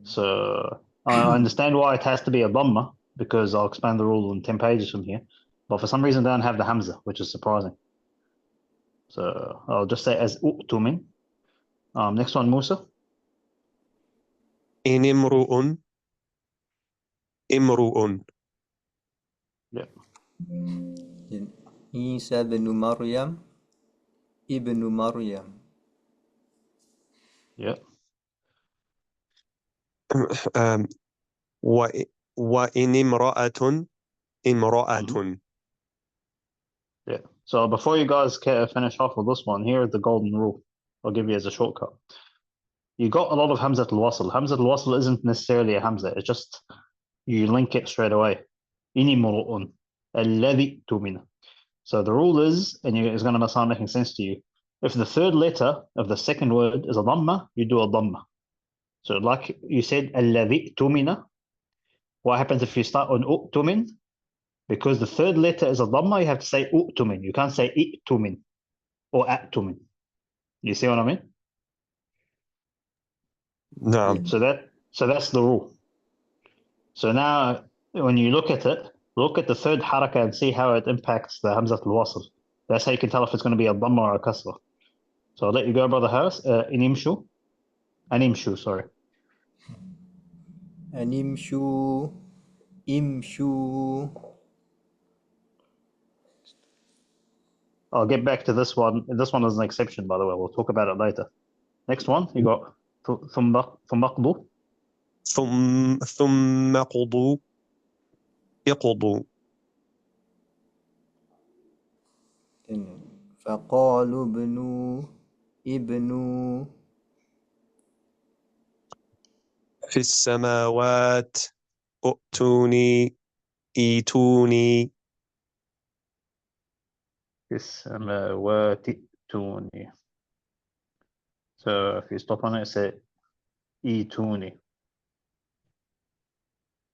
So I understand why it has to be a dhamma, because I'll explain the rule in 10 pages from here. but for some reason they don't have the Hamza, which is surprising. So I'll just say as u'tumin. Next one, Musa. إن امرؤ امرؤ. Yeah. Then Isa ibn Maryam, ibn Maryam. Yeah. وإن امرأة امرأة. Yeah. So before you guys finish off with this one, here is the golden rule. I'll give you as a shortcut. You got a lot of Hamza al-Wasl. Hamza al-Wasl isn't necessarily a Hamza. It's just you link it straight away. Ini muru'un. Alladhi tumina. So the rule is, and it's going to start making sense to you, if the third letter of the second word is a dhamma, you do a dhamma. So like you said, alladhi tumina. What happens if you start on u'tumin? Because the third letter is a dhamma, you have to say u'tumin. You can't say i'tumin or a'tumin. You see what I mean? نعم. So that's the rule. So now when you look at it, look at the third haraka and see how it impacts the Hamza al-Wasl. That's how you can tell if it's going to be a dhamma or a kasra. So I'll let you go, Brother Harris. Animshu, sorry. Animshu, imshu. I'll get back to this one. This one is an exception, by the way. We'll talk about it later. Next one, you got ثم ثم قضوا اقضوا. Then فقالوا ابنوا في السماوات ائتوني ايتوني. في السماوات توني. So if you stop on it, say tuni.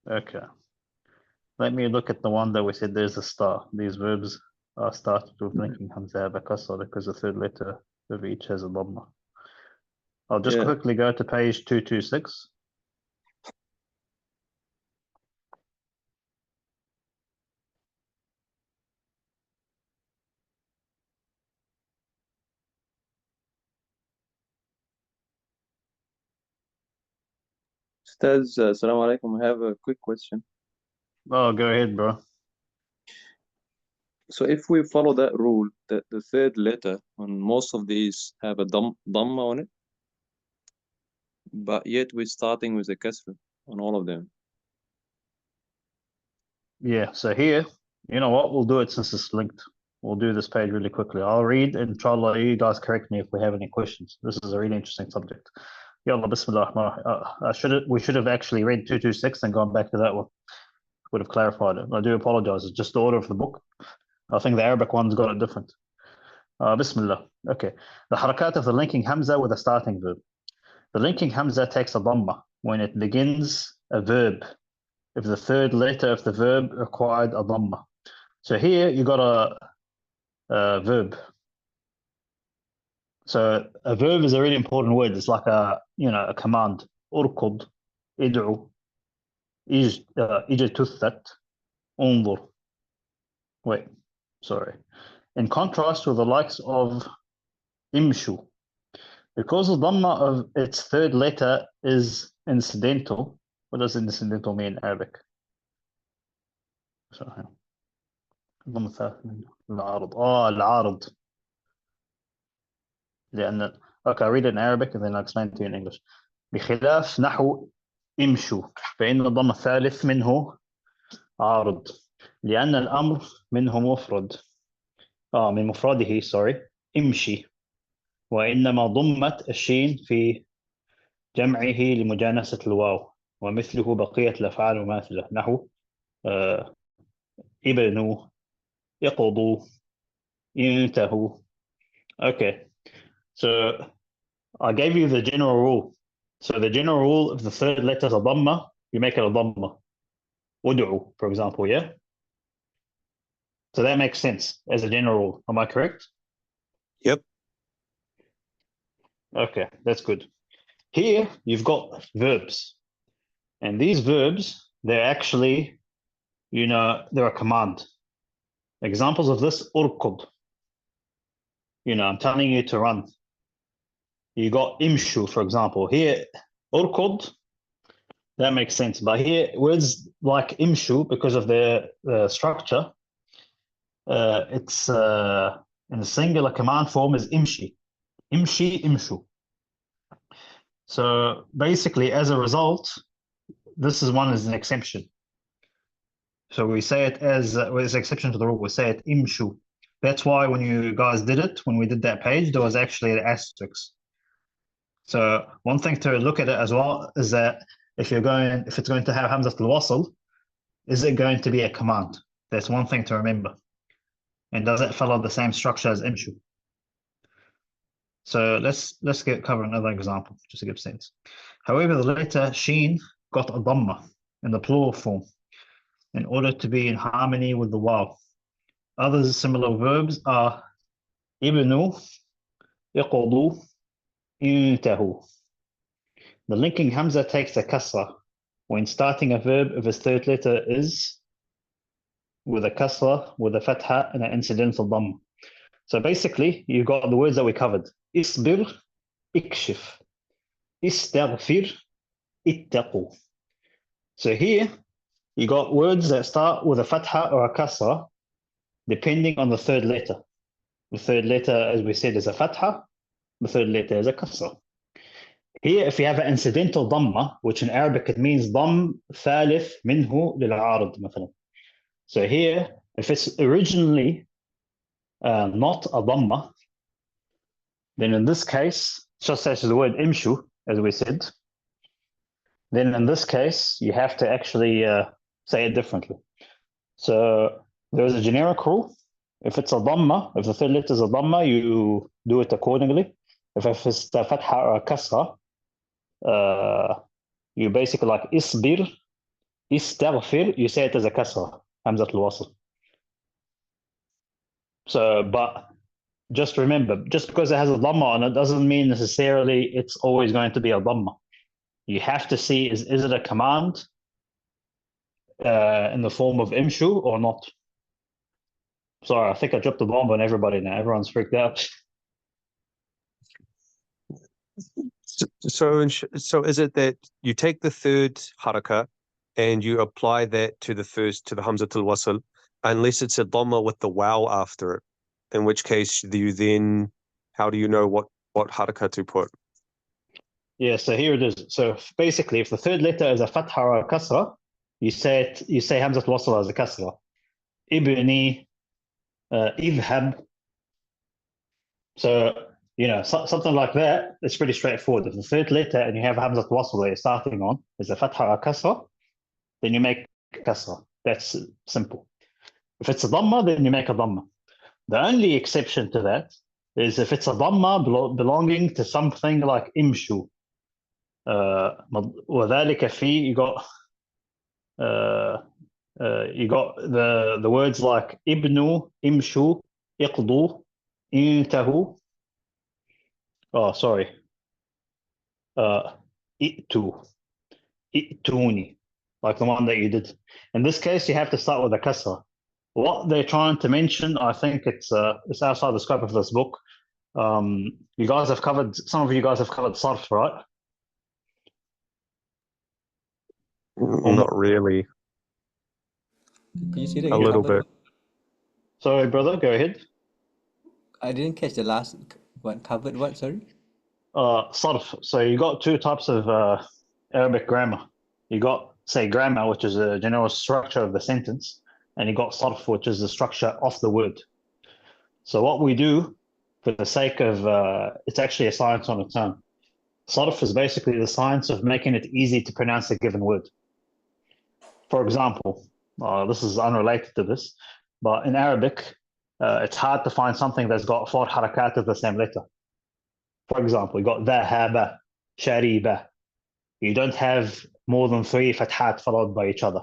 Okay. Let me look at the one that we said there's a star. These verbs are started with linking Hamza Bakasra because the third letter of each has a dhamma. I'll just quickly go to page 226. Ustaz, Assalamu alaikum. I have a quick question. Oh, go ahead, bro. So if we follow that rule, that the third letter on most of these have a dhamma on it, but yet we're starting with a kasra on all of them. Yeah, so here, you know what? We'll do it since it's linked. We'll do this page really quickly. I'll read and inshallah you guys correct me if we have any questions. This is a really interesting subject. Yallah, bismillah. We should have actually read 226 and gone back to that one. Would have clarified it. I do apologize. It's just the order of the book. I think the Arabic one's got it different. Bismillah. Okay. The harakat of the linking Hamza with a starting verb. The linking Hamza takes a dhamma when it begins a verb if the third letter of the verb required a dhamma. So here you got a verb. So a verb is a really important word. It's like a command. Urkud, id'u, ijil tuthat, undur. Wait, sorry. In contrast with the likes of imshu, because the dhamma of its third letter is incidental. What does incidental mean in Arabic? الضمة الثالث من العارض. العارض. لأن okay, I'll read it in Arabic and then I'll explain it to you in English. بخلاف نحو امشوا فإن الضم الثالث منه عارض لأن الأمر منه مفرد من مفرده امشي وإنما ضمت الشين في جمعه لمجانسة الواو ومثله بقية الأفعال المماثلة نحو ابنوا اقضوا انتهوا. Okay, so I gave you the general rule. So the general rule, if the third letter is a dhamma, you make it a dhamma. Ud'u, for example, yeah? So that makes sense as a general rule. Am I correct? Yep. Okay, that's good. Here, you've got verbs. And these verbs, they're actually, they're a command. Examples of this, urkud. I'm telling you to run. You got imshu, for example. Here, urkud, that makes sense. But here, words like imshu, because of their structure, it's in the singular command form is imshi. Imshi, imshu. So basically, as a result, this is one as an exception. So we say it as exception to the rule. We say it imshu. That's why when you guys did it, when we did that page, there was actually an asterisk. So one thing to look at it as well is that if it's going to have hamzat al-wasl, is it going to be a command? That's one thing to remember. And does it follow the same structure as imshu? So let's cover another example just to give sense. However, the letter sheen got a dhamma in the plural form in order to be in harmony with the waw. Other similar verbs are ibnu, iqdu, intahu. The linking hamza takes a kasra when starting a verb if its third letter is with a kasra, with a fatha, and an incidental dhamma. So basically, you've got the words that we covered. Isbir, ikshif. Istaghfir, ittaqu. So here, you got words that start with a fatha or a kasra, depending on the third letter. The third letter, as we said, is a fatha. The third letter is a kasra. Here, if you have an incidental dhamma, which in Arabic it means dhamm thalith minhu lil'arid, مثلا. So here, if it's originally not a dhamma, then in this case, just as the word imshu, as we said, then in this case, you have to actually say it differently. So there's a generic rule. If it's a dhamma, if the third letter is a dhamma, you do it accordingly. If it's a fatha or a kasra, you basically like isbir, istaghfir, you say it as a kasra, hamzat al-wasl. So, but just remember, just because it has a dhamma on it doesn't mean necessarily it's always going to be a dhamma. You have to see, is it a command in the form of imshu or not? Sorry, I think I dropped the bomb on everybody now. Everyone's freaked out. So is it that you take the third haraka and you apply that to the hamzat al-wasl, unless it's a dhamma with the waw after it, in which case how do you know what haraka to put? Yeah, so here it is. So basically, if the third letter is a fatha or a kasra, you say hamzat al-wasl as a kasra. Ibni, idhab. So, something like that, it's pretty straightforward. If the third letter and you have hamzat wasl that you're starting on is a fatha or a kasra, then you make kasra. That's simple. If it's a dhamma, then you make a dhamma. The only exception to that is if it's a dhamma belonging to something like imshu. وذلك في, you got the words like ibnu, imshu, iqdu, intahu. Oh, sorry. Ituni, like the one that you did. In this case, you have to start with a kasra. What they're trying to mention, I think it's outside the scope of this book. Some of you guys have covered sarf, right? Not really. Can you say that A little bit. Sorry, brother, go ahead. I didn't catch the last one. Covered what? Sorry. Sarf. So you got two types of Arabic grammar. You got, say, grammar, which is a general structure of the sentence, and you got sarf, which is the structure of the word. So what we do, for the sake of, it's actually a science on its own. Sarf is basically the science of making it easy to pronounce a given word. For example, this is unrelated to this, but in Arabic, it's hard to find something that's got 4 harakat of the same letter. For example, you got dhahaba, shariba. You don't have more than 3 fathat followed by each other.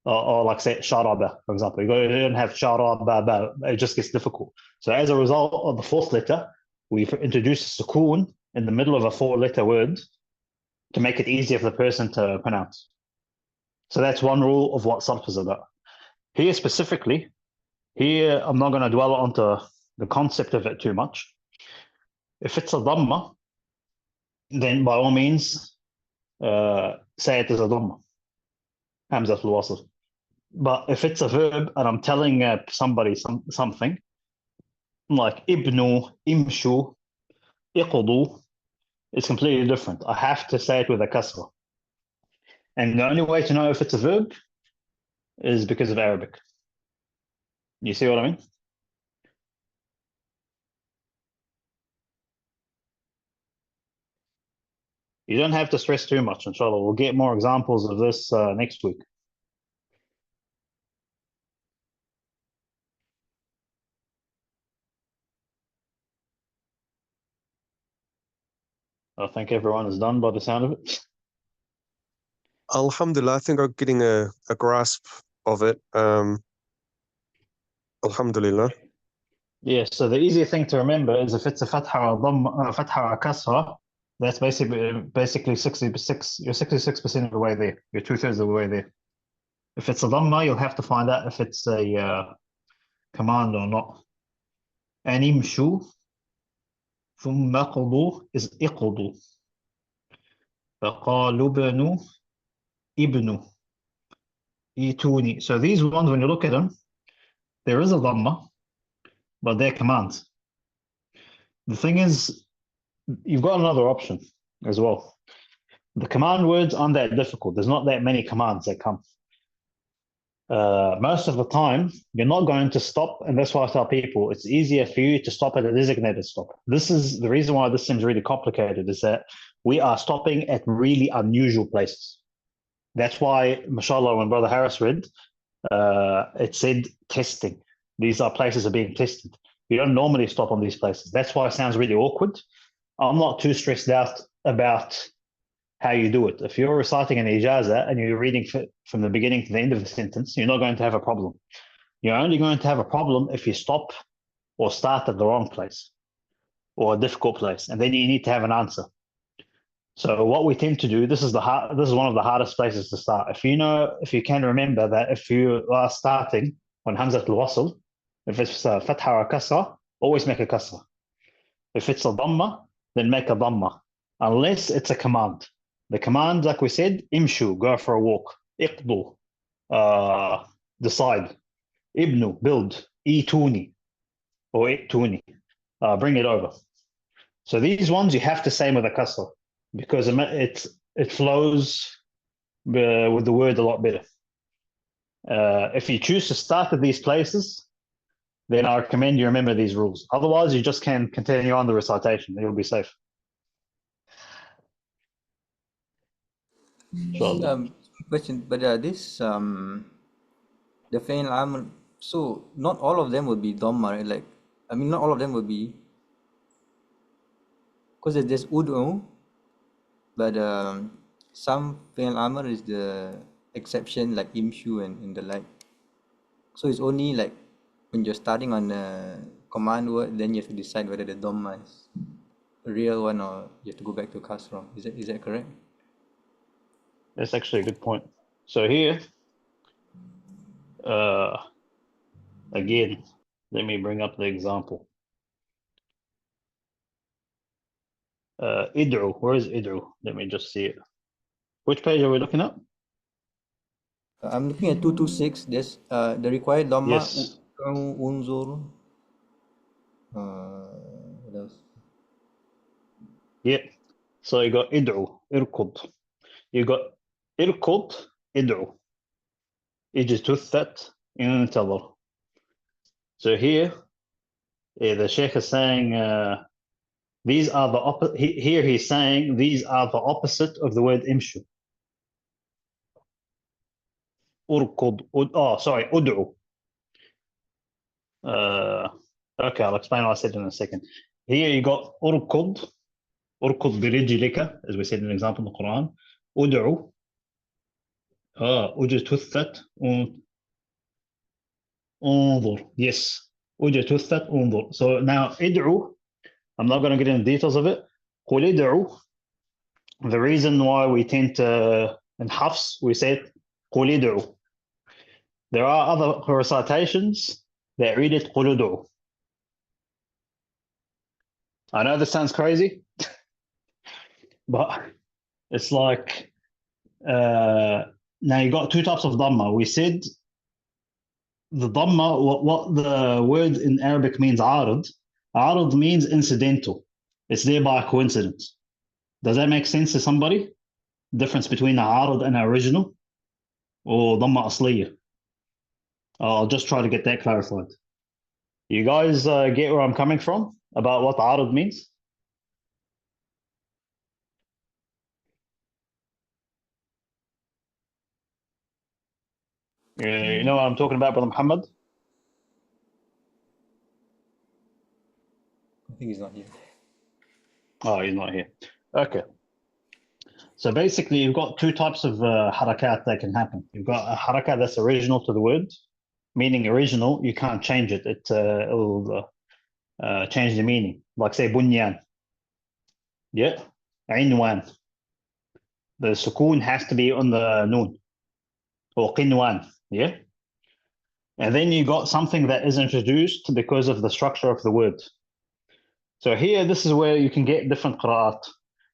Or like say sharaba, for example. You don't have sharaba, it just gets difficult. So as a result of the 4th letter, we've introduced sukoon in the middle of a 4-letter word to make it easier for the person to pronounce. So that's one rule of what sarf is about. Here specifically, Here, I'm not going to dwell onto the concept of it too much. If it's a dhamma, then by all means, say it as a dhamma, hamza al-wasl. But if it's a verb and I'm telling somebody something, like ibnu, imshu, iqdu, it's completely different. I have to say it with a kasra. And the only way to know if it's a verb is because of Arabic. You see what I mean? You don't have to stress too much, inshallah. We'll get more examples of this next week. I think everyone is done by the sound of it. Alhamdulillah, I think I'm getting a grasp of it. Alhamdulillah. Yeah, so the easier thing to remember is if it's a fatha or dhamma, fatha or kasra, that's basically 66. You're 66% of the way there. You're 2/3 of the way there. If it's a dhamma, you'll have to find out if it's a command or not. And imshu, ثم قضوا is iqdu. فقالوا بنوا ibnu, ituni. So these ones, when you look at them, there is a dhamma, but they're commands. The thing is, you've got another option as well. The command words aren't that difficult. There's not that many commands that come. Most of the time, you're not going to stop, and that's why I tell people it's easier for you to stop at a designated stop. This is the reason why this seems really complicated, is that we are stopping at really unusual places. That's why, mashallah, when Brother Harris read, it said testing. These are places are being tested. You don't normally stop on these places. That's why it sounds really awkward. I'm not too stressed out about how you do it. If you're reciting an ijaza and you're reading from the beginning to the end of the sentence, you're not going to have a problem. You're only going to have a problem if you stop or start at the wrong place or a difficult place, and then you need to have an answer. So what we tend to do, this is one of the hardest places to start. If you can remember that if you are starting on Hamzat al-Wasl, if it's Fatha or Kasra, always make a Kasra. If it's a Dhamma, then make a Dhamma, unless it's a command. The command, like we said, imshu, go for a walk. Iqdu, decide. Ibnu, build. Ituni, or ituni, bring it over. So these ones you have to say with a kasra, because it flows with the word a lot better. If you choose to start at these places, then I recommend you remember these rules. Otherwise, you just can continue on the recitation. You'll be safe. Question, but this the fail amr. So not all of them would be dhamma, right? Like, I mean, not all of them would be, because there's ud'u, but some fail amr is the exception, like imshu and the like. So it's only like when you're starting on a command word, then you have to decide whether the dhamma is a real one or you have to go back to kasra. Is that correct? That's actually a good point. So here, again, let me bring up the example. Id'u, where is id'u? Let me just see it. Which page are we looking at? I'm looking at 226. There's the required dhamma. Yes. Unzur. What else? Yeah. So you got id'u, irkud. You got irkud, id'u. Ijtuthat, intadhar. So here, the Sheikh is saying these are the opposite. Here he's saying these are the opposite of the word imshu. Urkud. Sorry, ud'u. Okay, I'll explain what I said in a second. Here you got urkud. Urkud birijlika, as we said in an example in the Quran. Ud'u. Ujtuthat. Unzur. Yes. Ujtuthat unzur. So now id'u, I'm not going to get into details of it. قل ادعوا. The reason why we tend to, in Hafs, we said قل ادعوا. There are other recitations they read it قُلُوا ادْعُوا. I know this sounds crazy, but it's like, now you got two types of Dhamma. We said the Dhamma, what the word in Arabic means, Arid. Arid means incidental. It's there by coincidence. Does that make sense to somebody? Difference between an Arid and an original? Or Dhamma Asliya? I'll just try to get that clarified. You guys get where I'm coming from about what Arid means? You know what I'm talking about, Brother Muhammad? I think he's not here. Oh, he's not here. Okay. So basically, you've got two types of harakat that can happen. You've got a harakat that's original to the word, meaning original, you can't change it. It'll change the meaning. Like say bunyan. Yeah. Ainwan. The sukoon has to be on the noon. Or qinwan. Yeah. And then you got something that is introduced because of the structure of the word. So here, this is where you can get different qira'at.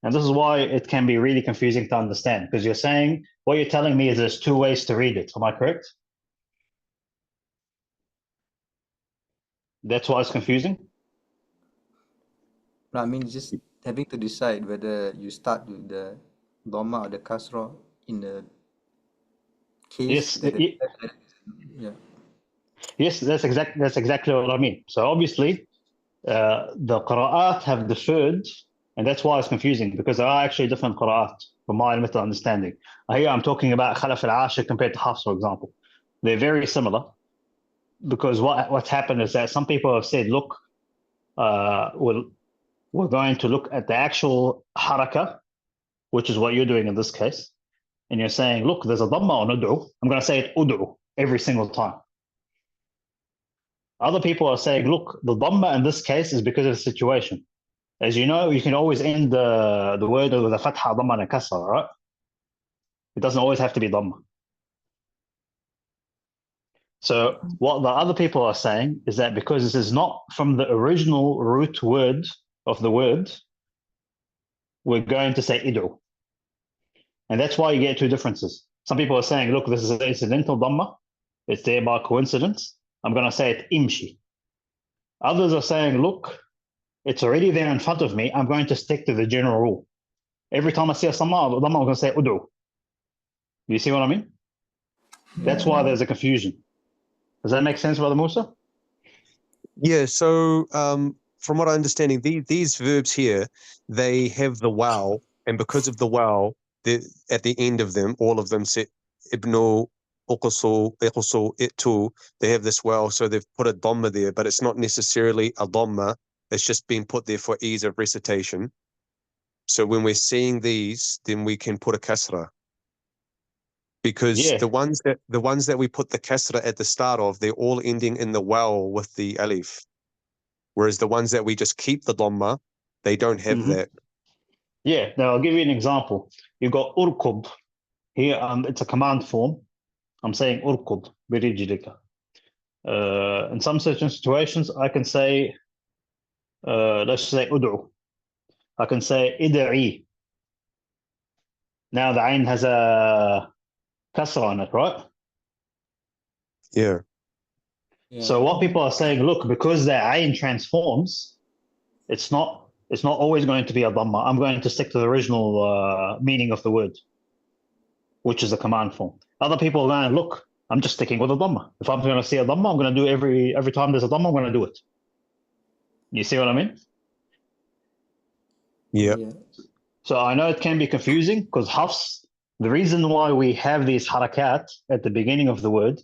And this is why it can be really confusing to understand, because you're saying, what you're telling me is there's two ways to read it. Am I correct? That's why it's confusing? No, I mean, just having to decide whether you start with the Dhamma or the Kasra in the case Yes, that yeah. yes, that's exactly what I mean. So obviously, the qira'at have differed, and that's why it's confusing, because there are actually different qira'at from my limited understanding. Here I'm talking about Khalaf al-Ashir compared to Hafs, for example. They're very similar, because what's happened is that some people have said, look, we're going to look at the actual haraka, which is what you're doing in this case, and you're saying, look, there's a dhamma on ud'u. I'm going to say it ud'u every single time. Other people are saying, look, the dhamma in this case is because of the situation. As you know, you can always end the word with a fatha, dhamma, and a kasra, right? It doesn't always have to be dhamma. So what the other people are saying is that because this is not from the original root word of the word, we're going to say id'u. And that's why you get two differences. Some people are saying, look, this is an incidental dhamma. It's there by coincidence. I'm going to say it imshi. Others are saying, look, it's already there in front of me. I'm going to stick to the general rule. Every time I see a dhamma, I'm going to say ud'u. You see what I mean? That's why there's a confusion. Does that make sense, Brother Musa? Yeah, so from what I'm understanding, these verbs here, they have the wow, and because of the wow, at the end of them, all of them say ibnu, uqsu, iqsu, itu, they have this wow, so they've put a dhamma there, but it's not necessarily a dhamma, it's just been put there for ease of recitation. So when we're seeing these, then we can put a kasra. Because Yeah. the ones that we put the kasra at the start of, they're all ending in the waw with the alif. Whereas the ones that we just keep the dhamma, they don't have that. Yeah. Now I'll give you an example. You've got urkub. Here, it's a command form. I'm saying urkub, birijlika. In some certain situations, I can say, let's say ud'u. I can say id'i. Now the ayn has a kasra on it, right? Yeah. So what people are saying, look, because the ayn transforms, it's not always going to be a dhamma. I'm going to stick to the original meaning of the word, which is a command form. Other people are going, look, I'm just sticking with a dhamma. If I'm going to see a dhamma, I'm going to do every time there's a dhamma, I'm going to do it. You see what I mean? Yeah. So I know it can be confusing because Hafs, the reason why we have these harakat at the beginning of the word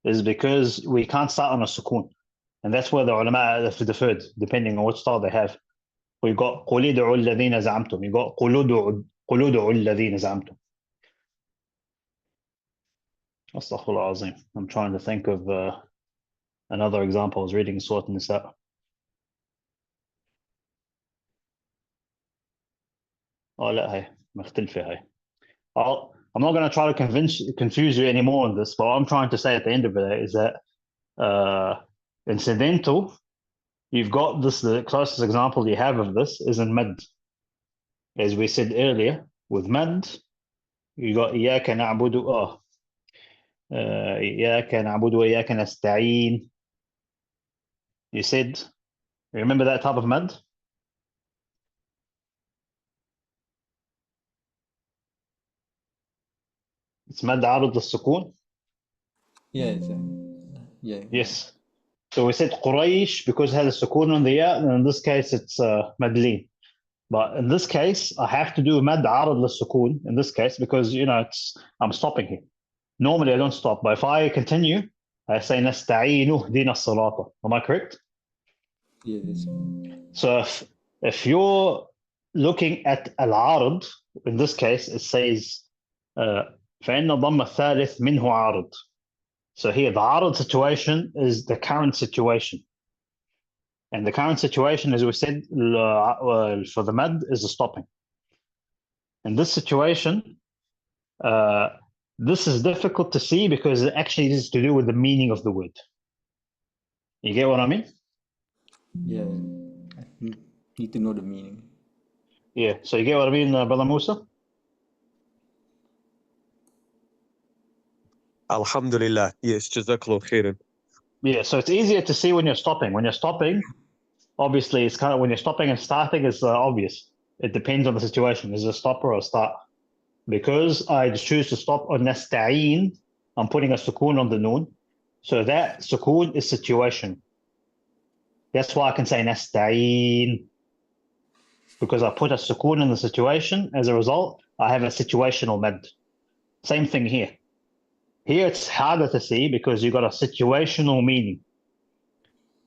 is because we can't start on a sukoon. And that's where the ulama have deferred, depending on what style they have. We've got قُلِ ادْعُوا الَّذِينَ زَعَمْتُمْ. We've got قُلُ ادْعُوا الَّذِينَ زَعَمْتُمْ. Astaghfirullah azim. I'm trying to think of another example. I was reading Surah Nisa. لا هاي مختلفة هاي. I'm not going to try to confuse you anymore on this, but what I'm trying to say at the end of it is that incidental, you've got this, the closest example you have of this is in mad. As we said earlier, with mad, you got إياك نعبد إياك نعبد وإياك نستعين. You said, remember that type of mad? It's mad عارض للسكون. Yes. Yeah. Yes. So we said Quraysh because it has a sukun on the ya, and in this case it's madlin. But in this case, I have to do mad عارض للسكون in this case because I'm stopping here. Normally I don't stop, but if I continue, I say نستعين اهدنا الصراط. Am I correct? Yes. So if you're looking at al-عارض, in this case it says فإن الضم الثالث منه عارض. So here the عارض situation is the current situation. And the current situation, as we said, for the mad is the stopping. In this situation, this is difficult to see because it actually is to do with the meaning of the word. You get what I mean? Yeah. I need to know the meaning. Yeah. So you get what I mean, Brother Musa? Alhamdulillah. Yes, Jazakallah khairan. Yeah. So it's easier to see when you're stopping. When you're stopping, obviously, it's kind of when you're stopping and starting, it's obvious. It depends on the situation. Is it a stop or a start? Because I choose to stop on nasta'een, I'm putting a sukoon on the noon. So that sukoon is situation. That's why I can say nasta'een. Because I put a sukoon in the situation. As a result, I have a situational mad. Same thing here. Here it's harder to see because you got a situational meaning.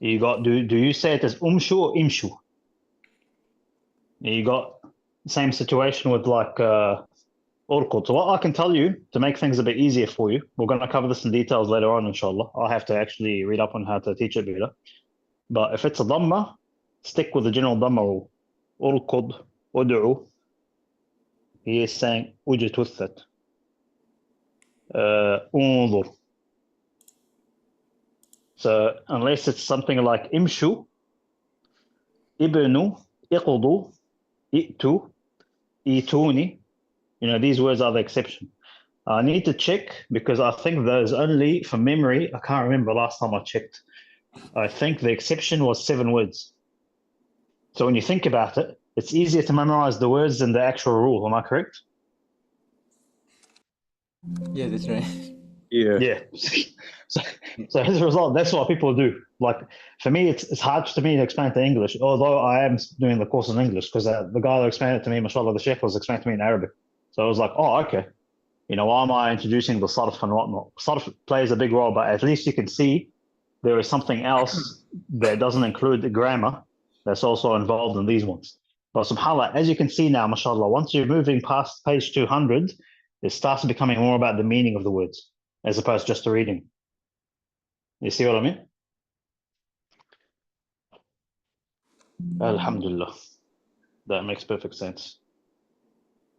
You got, do you say it as umshu or imshu? You got same situation with like Urqud. So what I can tell you to make things a bit easier for you, we're going to cover this in details later on, inshallah. I'll have to actually read up on how to teach it better. But if it's a dhamma, stick with the general dhamma rule. Urqud, ud'u. He is saying ujtuthat. Unzur. So unless it's something like imshu, ibnu, iqdu, itu, ituni, these words are the exception. I need to check because I think there's only, from memory, I can't remember last time I checked. I think the exception was 7 words. So when you think about it, it's easier to memorize the words than the actual rule. Am I correct? Yeah, that's right. Yeah. Yeah. so as a result, that's what people do. Like for me, it's hard to me to explain it in English, although I am doing the course in English because the guy that explained it to me, mashallah, the sheikh was explaining to me in Arabic. So I was like, oh, okay. Why am I introducing the sarf and whatnot? Sarf plays a big role, but at least you can see there is something else that doesn't include the grammar that's also involved in these ones. But subhanAllah, as you can see now, mashallah, once you're moving past page 200, it starts becoming more about the meaning of the words as opposed to just the reading. You see what I mean? Alhamdulillah. That makes perfect sense.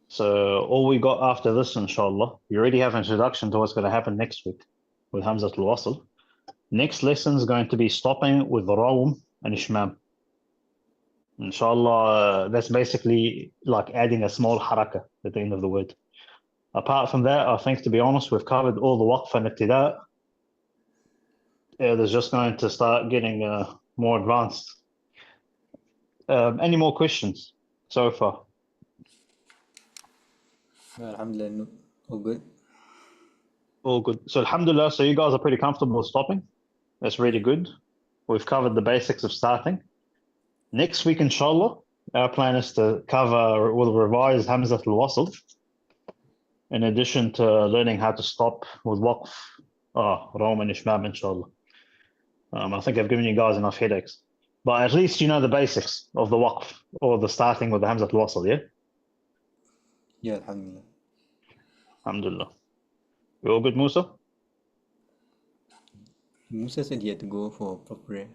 So all we got after this, inshallah, you already have an introduction to what's going to happen next week with Hamzat al-Wasl. Next lesson is going to be stopping with Rawm and Ishmam. Inshallah, that's basically like adding a small haraka at the end of the word. Apart from that, I think, to be honest, we've covered all the waqf and ibtida'. There's just going to start getting more advanced. Any more questions so far? Alhamdulillah, no. All good. All good. So alhamdulillah, so you guys are pretty comfortable with stopping. That's really good. We've covered the basics of starting. Next week, inshallah, our plan is to cover, we'll revise Hamzat al-Wasl, in addition to learning how to stop with waqf, Rawm and Ishmam, inshallah. I think I've given you guys enough headaches. But at least you know the basics of the waqf, or the starting with the Hamzat al-Wasl, yeah? Yeah, alhamdulillah. Alhamdulillah. You all good, Musa? Musa said he had to go for proper prayer.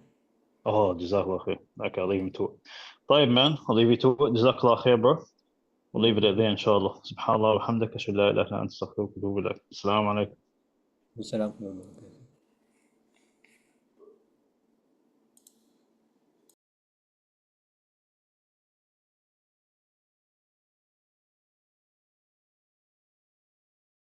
Oh, Jazakallah khair. Okay, I'll leave him to it. طيب, man, I'll leave you to it. Jazakallah khair, bro. We'll leave it at there, inshallah. Subhanallah wa hamdaka, ashhadu an la ilaha illa anta, astaghfiruka wa atubu ilaik. Assalamu alaikum. Wassalam.